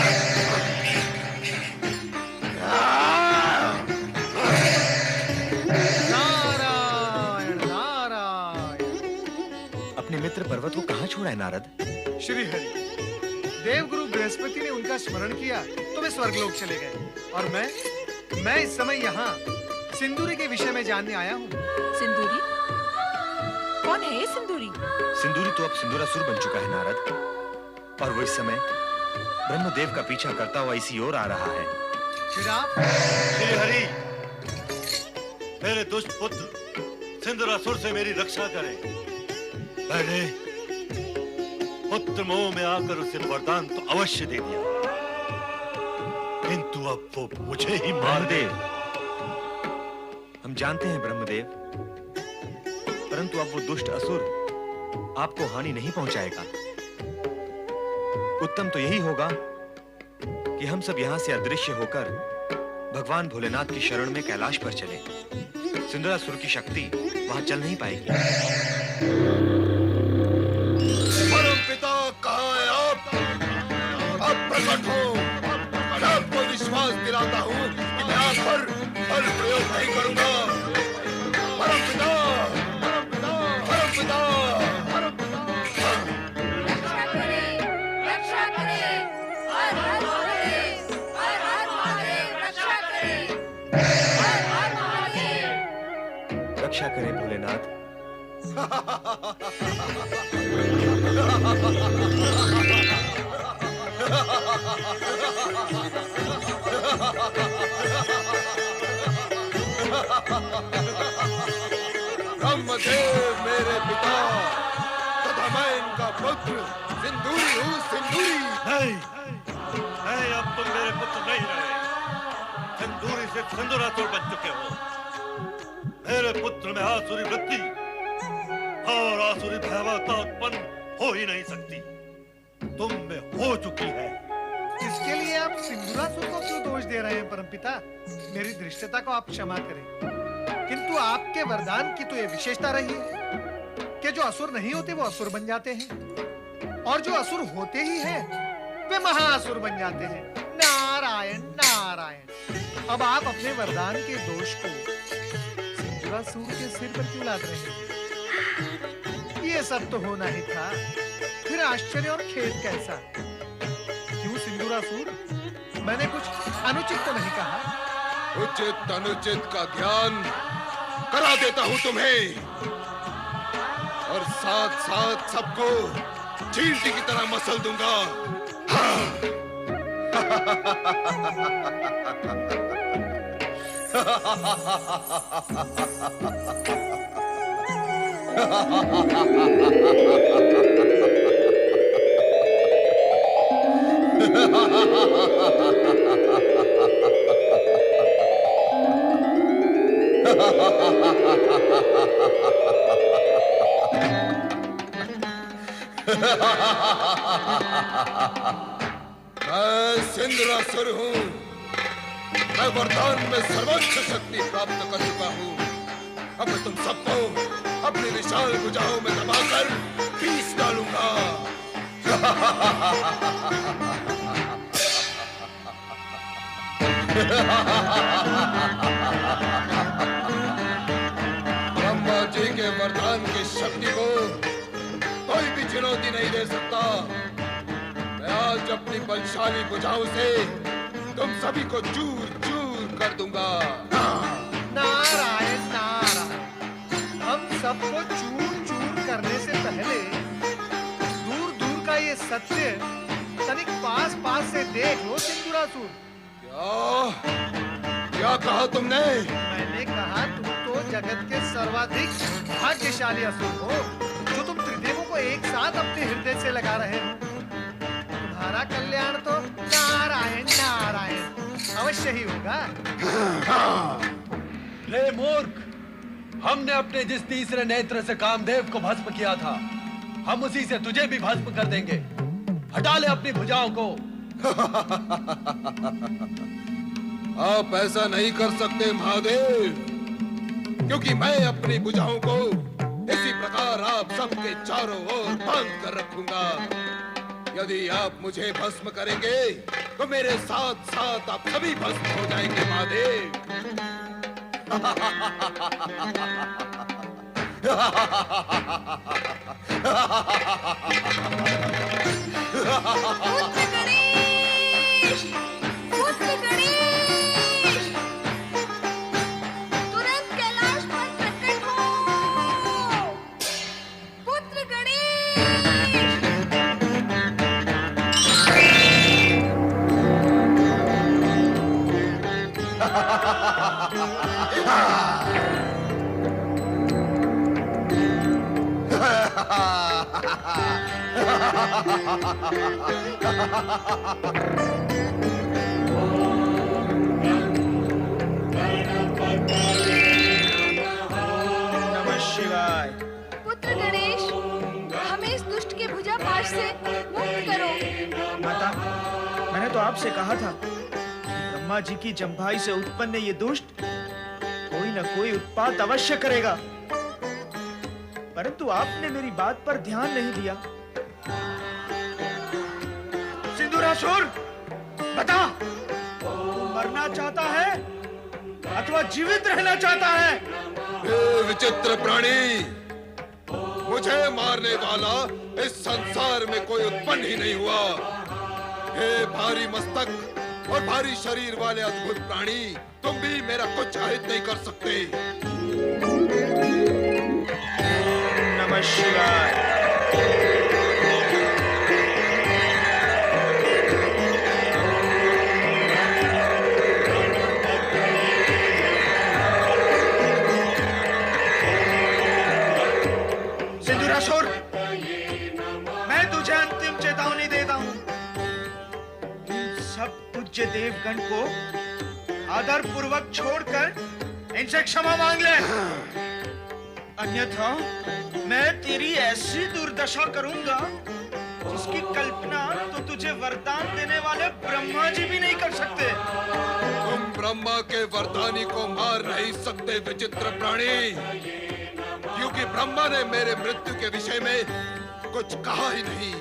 नारायण नारायण। अपने मित्र पर्वत को कहाँ छोड़ा है नारद? श्री हरि, देवगुरु बृहस्पति ने उनका स्मरण किया तो वे स्वर्गलोक चले गए, और मैं इस समय यहाँ सिंदूरी के विषय में जानने आया हूँ। सिंदूरी? कौन है ये सिंदूरी? सिंदूरी तो अब सिंदूरासुर बन चुका है नारद, और वो इस समय ब्रह्मदेव का पीछा करता हुआ इसी ओर आ रहा है। फिर आप? श्री हरि, मेरे दुष्ट पुत्र सिंदूरासुर से मेरी रक्षा करें। मैंने पुत्र मोह में आकर उसे वरदान तो अवश्य दे दिया, किंतु अब वो मुझे ही मार दे। हम जानते हैं ब्रह्मदेव, परंतु अब वो दुष्ट असुर आपको हानि नहीं पहुंचाएगा। उत्तम तो यही होगा कि हम सब यहाँ से अदृश्य होकर भगवान भोलेनाथ की शरण में कैलाश पर चले। सिंदूरासुर की शक्ति वहां चल नहीं पाएगी। परमपिता कहाँ है आप? अब प्रकट हो। मैं आपको विश्वास दिलाता हूँ कि मैं आप पर बल प्रयोग नहीं करूंगा। परमपिता, परमपिता, परमपिता, परमपिता। रक्षा करें, रक्षा करें। हर हर महादेव, हर हर महादेव, रक्षा करें। हर हर महादेव। रक्षा करें भोलेनाथ। ब्रह्मदेव मेरे पिता तथा मैं इनका पुत्र सिंदूरी हूँ, सिंदूरी। नहीं, नहीं, अब तुम मेरे पुत्र नहीं रहे। सिंदूरी से सिंदूरासुर बन चुके हो। मेरे पुत्र में आसुरी वृत्ति और आसुरी भयावहता उत्पन्न हो ही नहीं सकती। तुम में हो चुकी है। इसके लिए आप सिंदूरासुर को क्यों दोष दे रहे हैं परमपिता? मेरी दृष्टता को आप क्षमा करें, किंतु आपके वरदान की तो ये विशेषता रही है कि जो असुर नहीं होते वो असुर बन जाते हैं, और जो असुर होते ही हैं वे महाअसुर बन जाते हैं। नारायण नारायण। अब आप अपने वरदान के दोष को सिंदूरासुर के सिर पर क्यों लाद रहे हैं? ये सब तो होना ही था, फिर आश्चर्य और खेद कैसा? क्यों सिंदूरासुर, मैंने कुछ अनुचित तो नहीं कहा? उचित अनुचित का ज्ञान करा देता हूं तुम्हें, और साथ साथ सबको चींटी की तरह मसल दूंगा। मैं सिंदूरासुर हूँ। मैं वरदान में सर्वोच्च शक्ति प्राप्त कर चुका हूँ। अब मैं तुम सबको अपनी विशाल भुजाओं में दबाकर पीस डालूंगा। ब्रह्मा जी के वरदान की शक्ति को कोई भी चुनौती नहीं दे सकता। मैं आज अपनी बलशाली भुजाओं से तुम सभी को चूर चूर कर दूंगा। नारायण नारायण, हम सबको चूर चूर करने से पहले दूर दूर का ये सत्य तनिक पास पास से देख लो सिंदूरासुर। क्या कहा तुमने? मैंने कहा तुम तो जगत के सर्वाधिक भाग्यशाली असुर हो, जो तुम त्रिदेवों को एक साथ अपने हृदय से लगा रहे हो। तुम्हारा कल्याण तो नारायण नारायण अवश्य ही होगा। हे मूर्ख, हमने अपने जिस तीसरे नेत्र से कामदेव को भस्म किया था, हम उसी से तुझे भी भस्म कर देंगे। हटा ले अपनी भुजाओं को। आप ऐसा नहीं कर सकते महादेव, क्योंकि मैं अपनी भुजाओं को इसी प्रकार आप सबके चारों ओर बांध कर रखूंगा। यदि आप मुझे भस्म करेंगे तो मेरे साथ साथ आप सभी भस्म हो जाएंगे महादेव। पुत्र गणेश, पुत्र गणेश, तुरंत कैलाश पर प्रकट हो। पुत्र गणेश। नमः शिवाय। पुत्र गणेश, हमें इस दुष्ट के भुजा पाश से मुक्त करो। माता, मैंने तो आपसे कहा था कि ब्रह्मा जी की जम्भाई से उत्पन्न ये दुष्ट कोई न कोई उत्पात अवश्य करेगा, परंतु आपने मेरी बात पर ध्यान नहीं दिया। सिंदूरासुर, बता, मरना चाहता है अथवा जीवित रहना चाहता है? हे विचित्र प्राणी, मुझे मारने वाला इस संसार में कोई उत्पन्न ही नहीं हुआ। हे भारी मस्तक और भारी शरीर वाले अद्भुत प्राणी, तुम भी मेरा कुछ अहित नहीं कर सकते। नमः शिवाय। सिंदूरासुर, मैं तुझे अंतिम चेतावनी देता हूँ। इन सब पूज्य देवगण को आदर पूर्वक छोड़कर इनसे क्षमा मांग ले, अन्यथा मैं तेरी ऐसी दुर्दशा करूंगा जिसकी कल्पना तो तुझे वरदान देने वाले ब्रह्मा जी भी नहीं कर सकते। तुम ब्रह्मा के वरदानी को मार नहीं सकते विचित्र प्राणी, क्योंकि ब्रह्मा ने मेरे मृत्यु के विषय में कुछ कहा ही नहीं।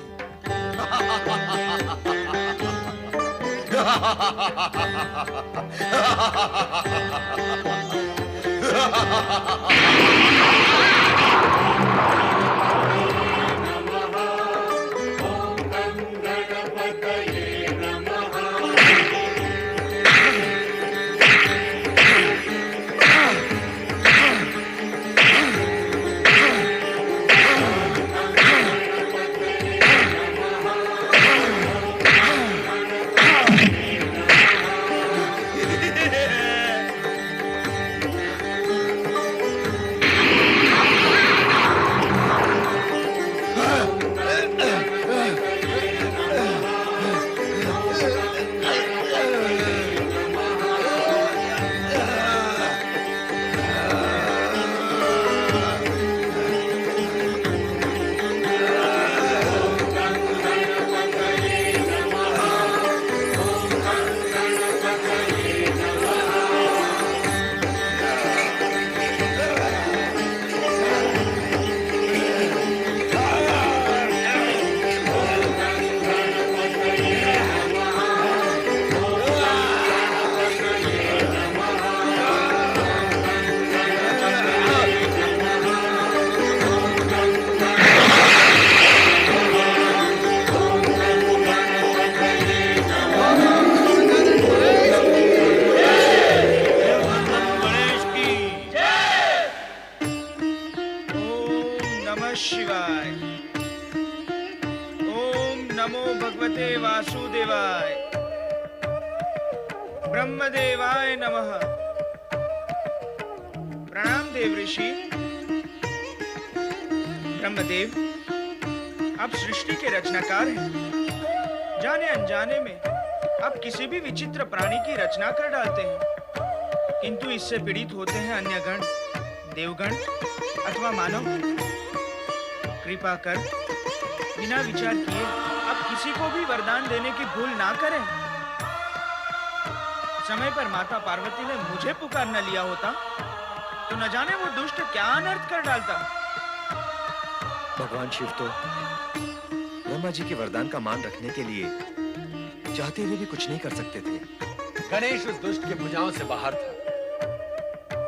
ब्रह्मदेवाय नमः। प्रणाम देव ऋषि। ब्रह्मदेव, आप सृष्टि के रचनाकार हैं। जाने अनजाने में आप किसी भी विचित्र प्राणी की रचना कर डालते हैं, किंतु इससे पीड़ित होते हैं अन्य गण, देवगण अथवा मानव। कृपा कर बिना विचार किए आप किसी को भी वरदान देने की भूल ना करें। समय पर माता पार्वती ने मुझे पुकार न लिया होता तो न जाने वो दुष्ट क्या अनर्थ कर डालता। भगवान शिव तो ब्रह्मा जी के वरदान का मान रखने के लिए चाहते हुए भी कुछ नहीं कर सकते थे। गणेश उस दुष्ट के भुजाओं से बाहर था,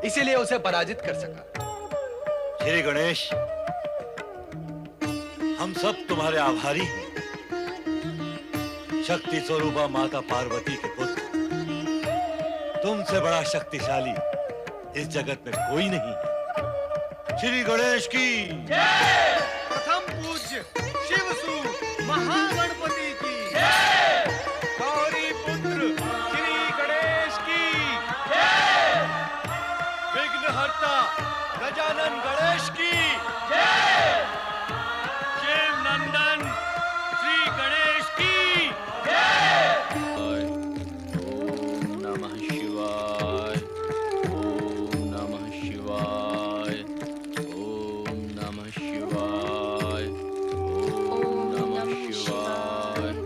इसीलिए उसे पराजित कर सका। श्री गणेश, हम सब तुम्हारे आभारी हैं। शक्ति स्वरूपा माता पार्वती के पुत्र, तुमसे बड़ा शक्तिशाली इस जगत में कोई नहीं है। श्री गणेश की जय। प्रथम पूज्य शिवसूत महागणपति की जय। गौरी पुत्र श्री गणेश की जय। विघ्नहर्ता गजानन गणेश की जय। शिव नंदन श्री गणेश की जय। ओम नमः शिवाय। ओम नमः शिवाय। ओम नमः शिवाय। ओम नमः शिवाय।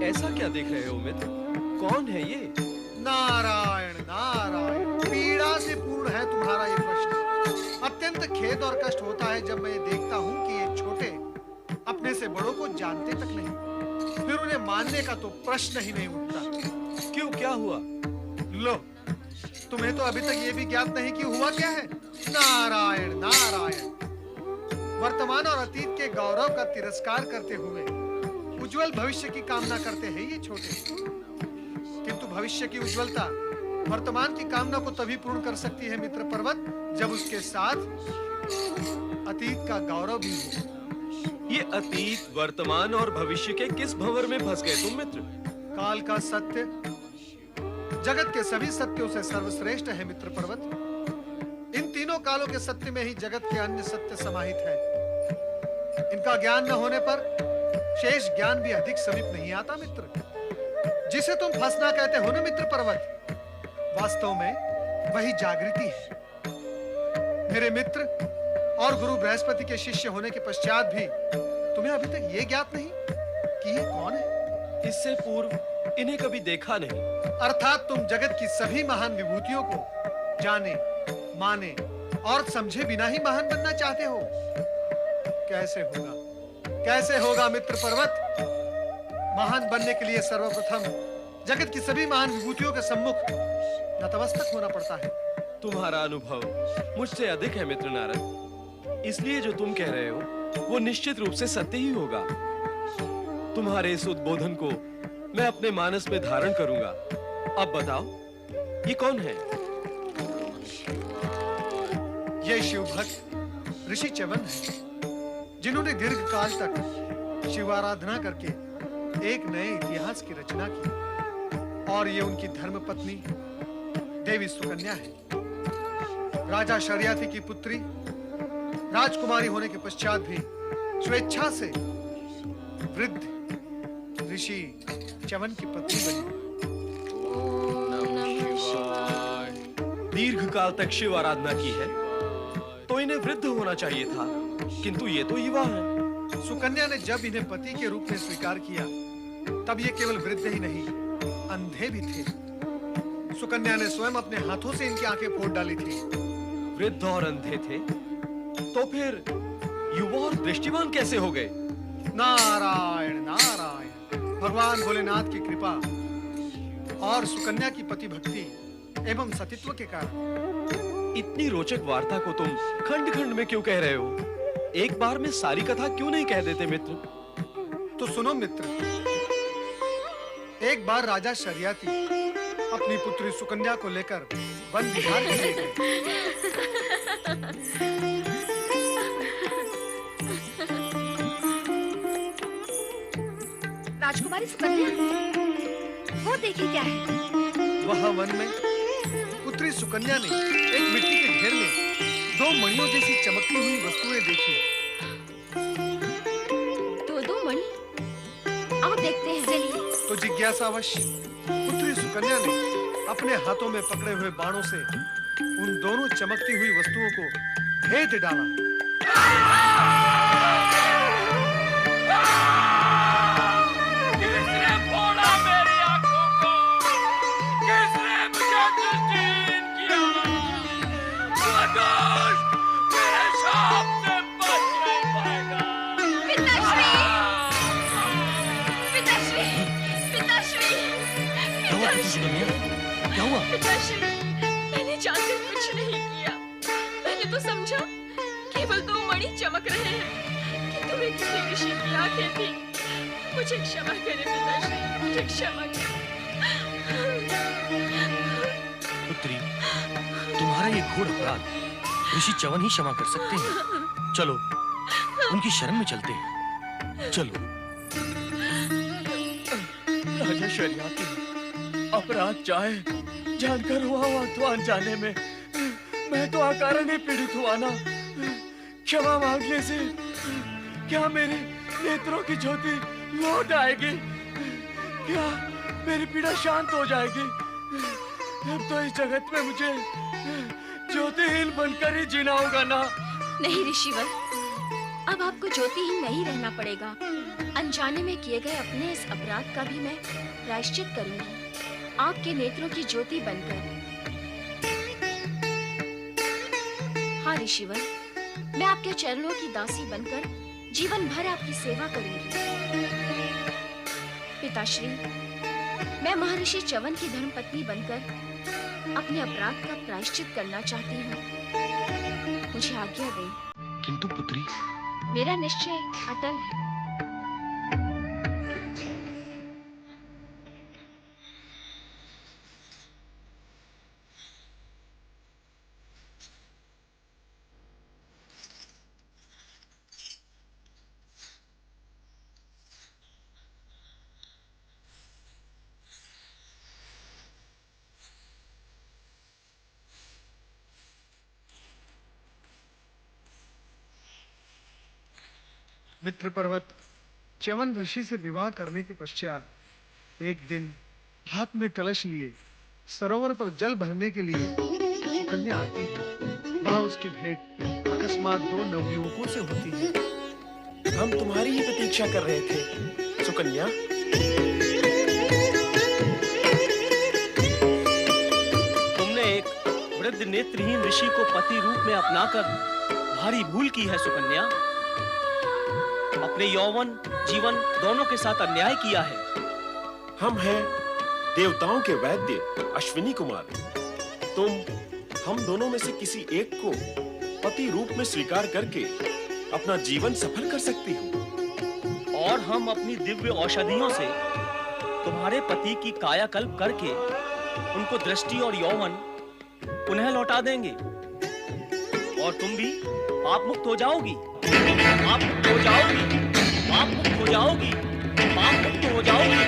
ऐसा क्या देख रहे हो मित्र? कौन है ये? नारायण नारायण, पीड़ा से पूर्ण है तुम्हारा ये प्रश्न। अत्यंत खेद और कष्ट होता है जब मैं ये देखता हूँ कि ये छोटे अपने से बड़ों को जानते तक नहीं, फिर उन्हें मानने का तो प्रश्न ही नहीं उठता। क्यों, क्या हुआ? लो, तुम्हें तो अभी तक ये भी ज्ञात नहीं कि हुआ क्या है। नारायण नारायण, वर्तमान और अतीत के गौरव का तिरस्कार करते हुए उज्जवल भविष्य की कामना करते हैं ये छोटे। किंतु भविष्य की उज्जवलता वर्तमान की कामना को तभी पूर्ण कर सकती है मित्र पर्वत, जब उसके साथ अतीत का गौरव भी हो। ये अतीत, वर्तमान और भविष्य के किस भंवर में फंस गए तुम मित्र? काल का सत्य जगत के सभी सत्यों से सर्वश्रेष्ठ है मित्र पर्वत। इन तीनों कालों के सत्य में ही जगत के अन्य सत्य समाहित है। इनका ज्ञान न होने पर शेष ज्ञान भी अधिक समीप नहीं आता मित्र। जिसे तुम फंसना कहते हो ना मित्र पर्वत, वास्तव में वही जागृति है। मेरे मित्र और गुरु बृहस्पति के शिष्य होने के पश्चात भी तुम्हें अभी तक ये ज्ञात नहीं कि ये कौन है। इससे पूर्व इन्हें कभी देखा नहीं। अर्थात तुम जगत की सभी महान विभूतियों को जाने, माने और समझे बिना ही महान बनना चाहते हो। कैसे होगा, कैसे होगा मित्र पर्वत? महान बनने के लिए सर्वप्रथम जगत की सभी महान विभूतियों के सम्मुख नतमस्तक होना पड़ता है। तुम्हारा अनुभव मुझसे अधिक है मित्र नारद, इसलिए जो तुम कह रहे हो वो निश्चित रूप से सत्य ही होगा। तुम्हारे इस उद्बोधन को मैं अपने मानस में धारण करूंगा। अब बताओ, ये कौन है? ये शिव भक्त ऋषि च्यवन है, जिन्होंने दीर्घ काल तक शिव आराधना करके एक नए इतिहास की रचना की। और ये उनकी धर्म पत्नी देवी सुकन्या है। राजा शर्याति की पुत्री राजकुमारी होने के पश्चात भी स्वेच्छा से वृद्ध ऋषि च्यवन की पत्नी बनी। दीर्घ काल तक शिव आराधना की है तो इन्हें वृद्ध होना चाहिए था, किंतु ये तो युवा है। सुकन्या ने जब इन्हें पति के रूप में स्वीकार किया तब ये केवल वृद्ध ही नहीं, अंधे भी थे। सुकन्या ने स्वयं अपने हाथों से इनकी आंखें फोड़ डाली थी। वृद्ध और अंधे थे तो फिर युवा और दृष्टिवान कैसे हो गए? नारायण नारायण, भगवान भोलेनाथ की कृपा और सुकन्या की पति भक्ति एवं सतीत्व के कारण इतनी रोचक वार्ता को तुम खंड खंड में क्यों कह रहे हो? एक बार में सारी कथा क्यों नहीं कह देते मित्र? तो सुनो मित्र, एक बार राजा शरियाती अपनी पुत्री सुकन्या को लेकर वन विहार के लिए गए। राजकुमारी सुकन्या, वो देखिए क्या है। वहाँ वन में पुत्री सुकन्या ने एक मिट्टी के ढेर में 2 मणियों जैसी चमकती हुई वस्तुएं देखी। दो मणि? आओ देखते हैं। चलिए। तो जिज्ञासावश पुत्री सुकन्या ने अपने हाथों में पकड़े हुए बाणों से उन दोनों चमकती हुई वस्तुओं को भेद डाला। किसने फोड़ा मेरी आंखों को? किसने मुझे दृष्टिहीन किया? वो दुष्ट मेरे शाप से बच नहीं पाएगा। पिताश्री! पिताश्री! पिताश्री! क्या हुआ? पिताश्री, मैंने जानकर कुछ नहीं किया। मैंने तो समझा केवल 2 मणि चमक रहे हैं, किंतु वे किसी ऋषि की आंखें थी। मुझे क्षमा करें पिताश्री, मुझे क्षमा करें। पुत्री, तुम्हारा ये घोर अपराध ऋषि च्यवन ही क्षमा कर सकते हैं। चलो, उनकी शरण में चलते हैं। चलो। राजा शरियाती, अपराध चाहे जानकर हुआ हो अथवा अनजाने में, मैं तो अकारण ही पीड़ित हुआ ना। क्षमा मांगने से क्या मेरे नेत्रों की ज्योति लौट आएगी? क्या मेरी पीड़ा शांत हो जाएगी? अब तो इस जगत में मुझे ज्योतिहीन बनकर ही जीना होगा ना। नहीं ऋषिवर, अब आपको ज्योतिहीन नहीं रहना पड़ेगा। अनजाने में किए गए अपने इस अपराध का भी मैं प्रायश्चित करूंगी, आपके नेत्रों की ज्योति बनकर। हाँ ऋषिवर, मैं आपके चरणों की दासी बनकर जीवन भर आपकी सेवा करूंगी। पिताश्री, मैं महर्षि च्यवन की धर्मपत्नी बनकर अपने अपराध का प्रायश्चित करना चाहती हूँ। मुझे आज्ञा दें। किंतु पुत्री, मेरा निश्चय अटल है। मित्र पर्वत च्यवन ऋषि से विवाह करने के पश्चात एक दिन हाथ में कलश लिए सरोवर पर जल भरने के लिए सुकन्या आती है। वहां उसकी भेंट अकस्मात 2 नवयुवकों से होती है। हम तुम्हारी ही प्रतीक्षा कर रहे थे सुकन्या। तुमने एक वृद्ध नेत्रहीन ऋषि को पति रूप में अपनाकर भारी भूल की है सुकन्या। अपने यौवन जीवन दोनों के साथ अन्याय किया है। हम हैं देवताओं के वैद्य अश्विनी कुमार। तुम हम दोनों में से किसी एक को पति रूप में स्वीकार करके अपना जीवन सफल कर सकती हो। और हम अपनी दिव्य औषधियों से तुम्हारे पति की कायाकल्प करके उनको दृष्टि और यौवन पुनः लौटा देंगे। और तुम भी पाप मुक्त हो जाओगी। पाप मुक्त हो जाओगी। पाप मुक्त हो जाओगी। पाप मुक्त हो जाओगी।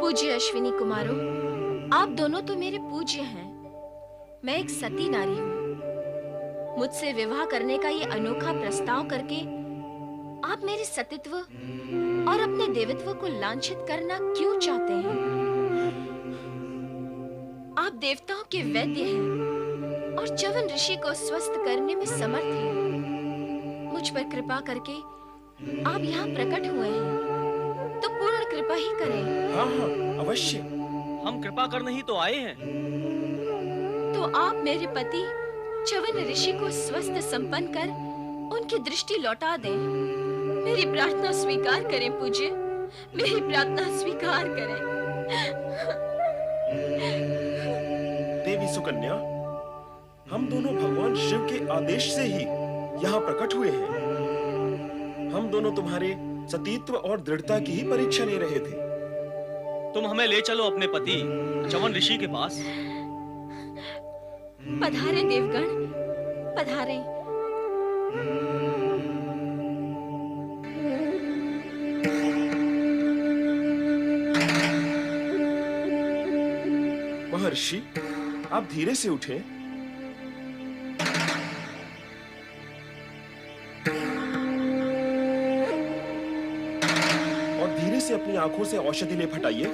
पूज्य अश्विनी कुमारों, आप दोनों तो मेरे पूज्य हैं। मैं एक सती नारी हूँ। मुझसे विवाह करने का ये अनोखा प्रस्ताव करके आप मेरे सतीत्व और अपने देवत्व को लांछित करना क्यों चाहते हैं? आप देवताओं के वैद्य हैं और च्यवन ऋषि को स्वस्थ करने में समर्थ हैं। मुझ पर कृपा करके आप यहाँ प्रकट हुए हैं, तो पूर्ण कृपा ही करें। हाँ हाँ अवश्य। हम कृपा करने ही तो आए हैं। तो आप मेरे पति च्यवन ऋषि को स्वस्थ संपन्न कर उनकी दृष्टि लौटा दें। मेरी प्रार्थना स्वीकार करें पूज्य। मेरी प्रार्थना स्वीकार करें। देवी सुकन्या, हम दोनों भगवान शिव के आदेश से ही यहाँ प्रकट हुए हैं। हम दोनों तुम्हारे सतीत्व और दृढ़ता की ही परीक्षा ले रहे थे। तुम हमें ले चलो अपने पति चवन ऋषि के पास। पधारे देवगण, पधारे। महर्षि, आप धीरे से उठे। और धीरे से अपनी आंखों से औषधि लेप हटाइए।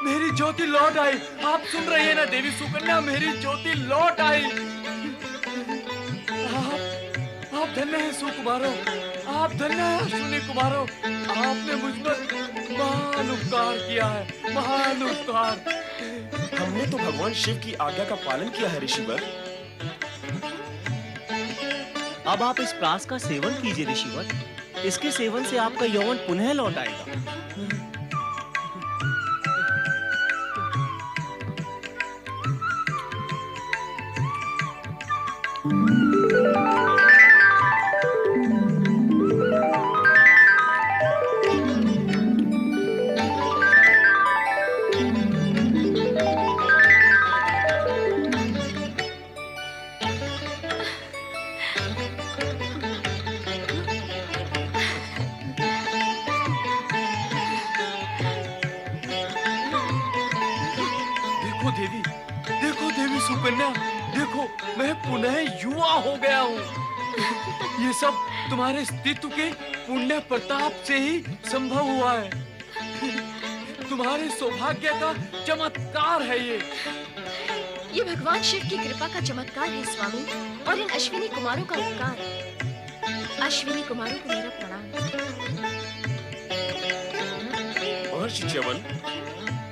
मेरी ज्योति लौट आई। आप सुन रही है ना देवी सुकन्या, मेरी ज्योति लौट आई। आप धन्य हैं सुकुमारो, आप धन्य हैं अश्विनी कुमारो। आपने मुझ पर महान उपकार किया है, महान उपकार। हमने तो भगवान शिव की आज्ञा का पालन किया है ऋषिवर। अब आप इस प्रास का सेवन कीजिए ऋषिवर। इसके सेवन से आपका यौवन पुनः लौट आएगा। देखो देवी सुकन्या, देखो मैं पुनः युवा हो गया हूँ। ये सब तुम्हारे अस्तित्व के पुण्य प्रताप से ही संभव हुआ है। तुम्हारे सौभाग्य का चमत्कार है ये भगवान शिव की कृपा का चमत्कार है स्वामी, और इन अश्विनी कुमारों का उपकार। अश्विनी कुमारों को मेरा प्रणाम। महर्षि च्यवन,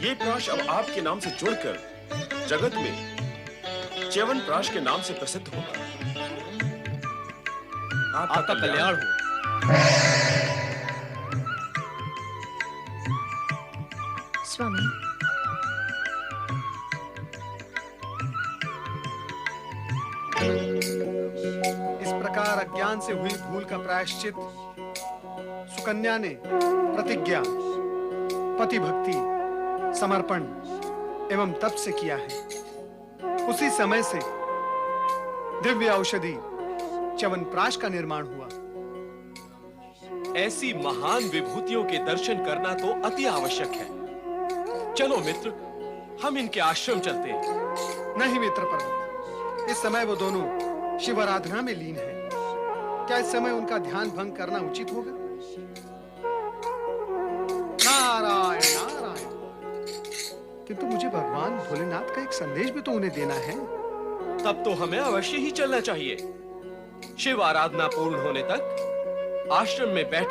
ये प्राश अब आपके नाम से जुड़कर जगत में च्यवन प्राश के नाम से प्रसिद्ध होगा। आपका कल्याण हो। स्वामी, इस प्रकार अज्ञान से हुई भूल का प्रायश्चित सुकन्या ने प्रतिज्ञा, पति भक्ति, समर्पण एवं तप से किया है। उसी समय से दिव्य औषधि च्यवनप्राश का निर्माण हुआ। ऐसी महान विभूतियों के दर्शन करना तो अति आवश्यक है। चलो मित्र, हम इनके आश्रम चलते हैं। नहीं मित्र पर्वत, इस समय वो दोनों शिव आराधना में लीन हैं। क्या इस समय उनका ध्यान भंग करना उचित होगा? नारायण नारायण। किंतु मुझे भगवान भोलेनाथ का एक संदेश भी तो उन्हें देना है। तब तो हमें अवश्य ही चलना चाहिए। शिव आराधना पूर्ण होने तक आश्रम में बैठकर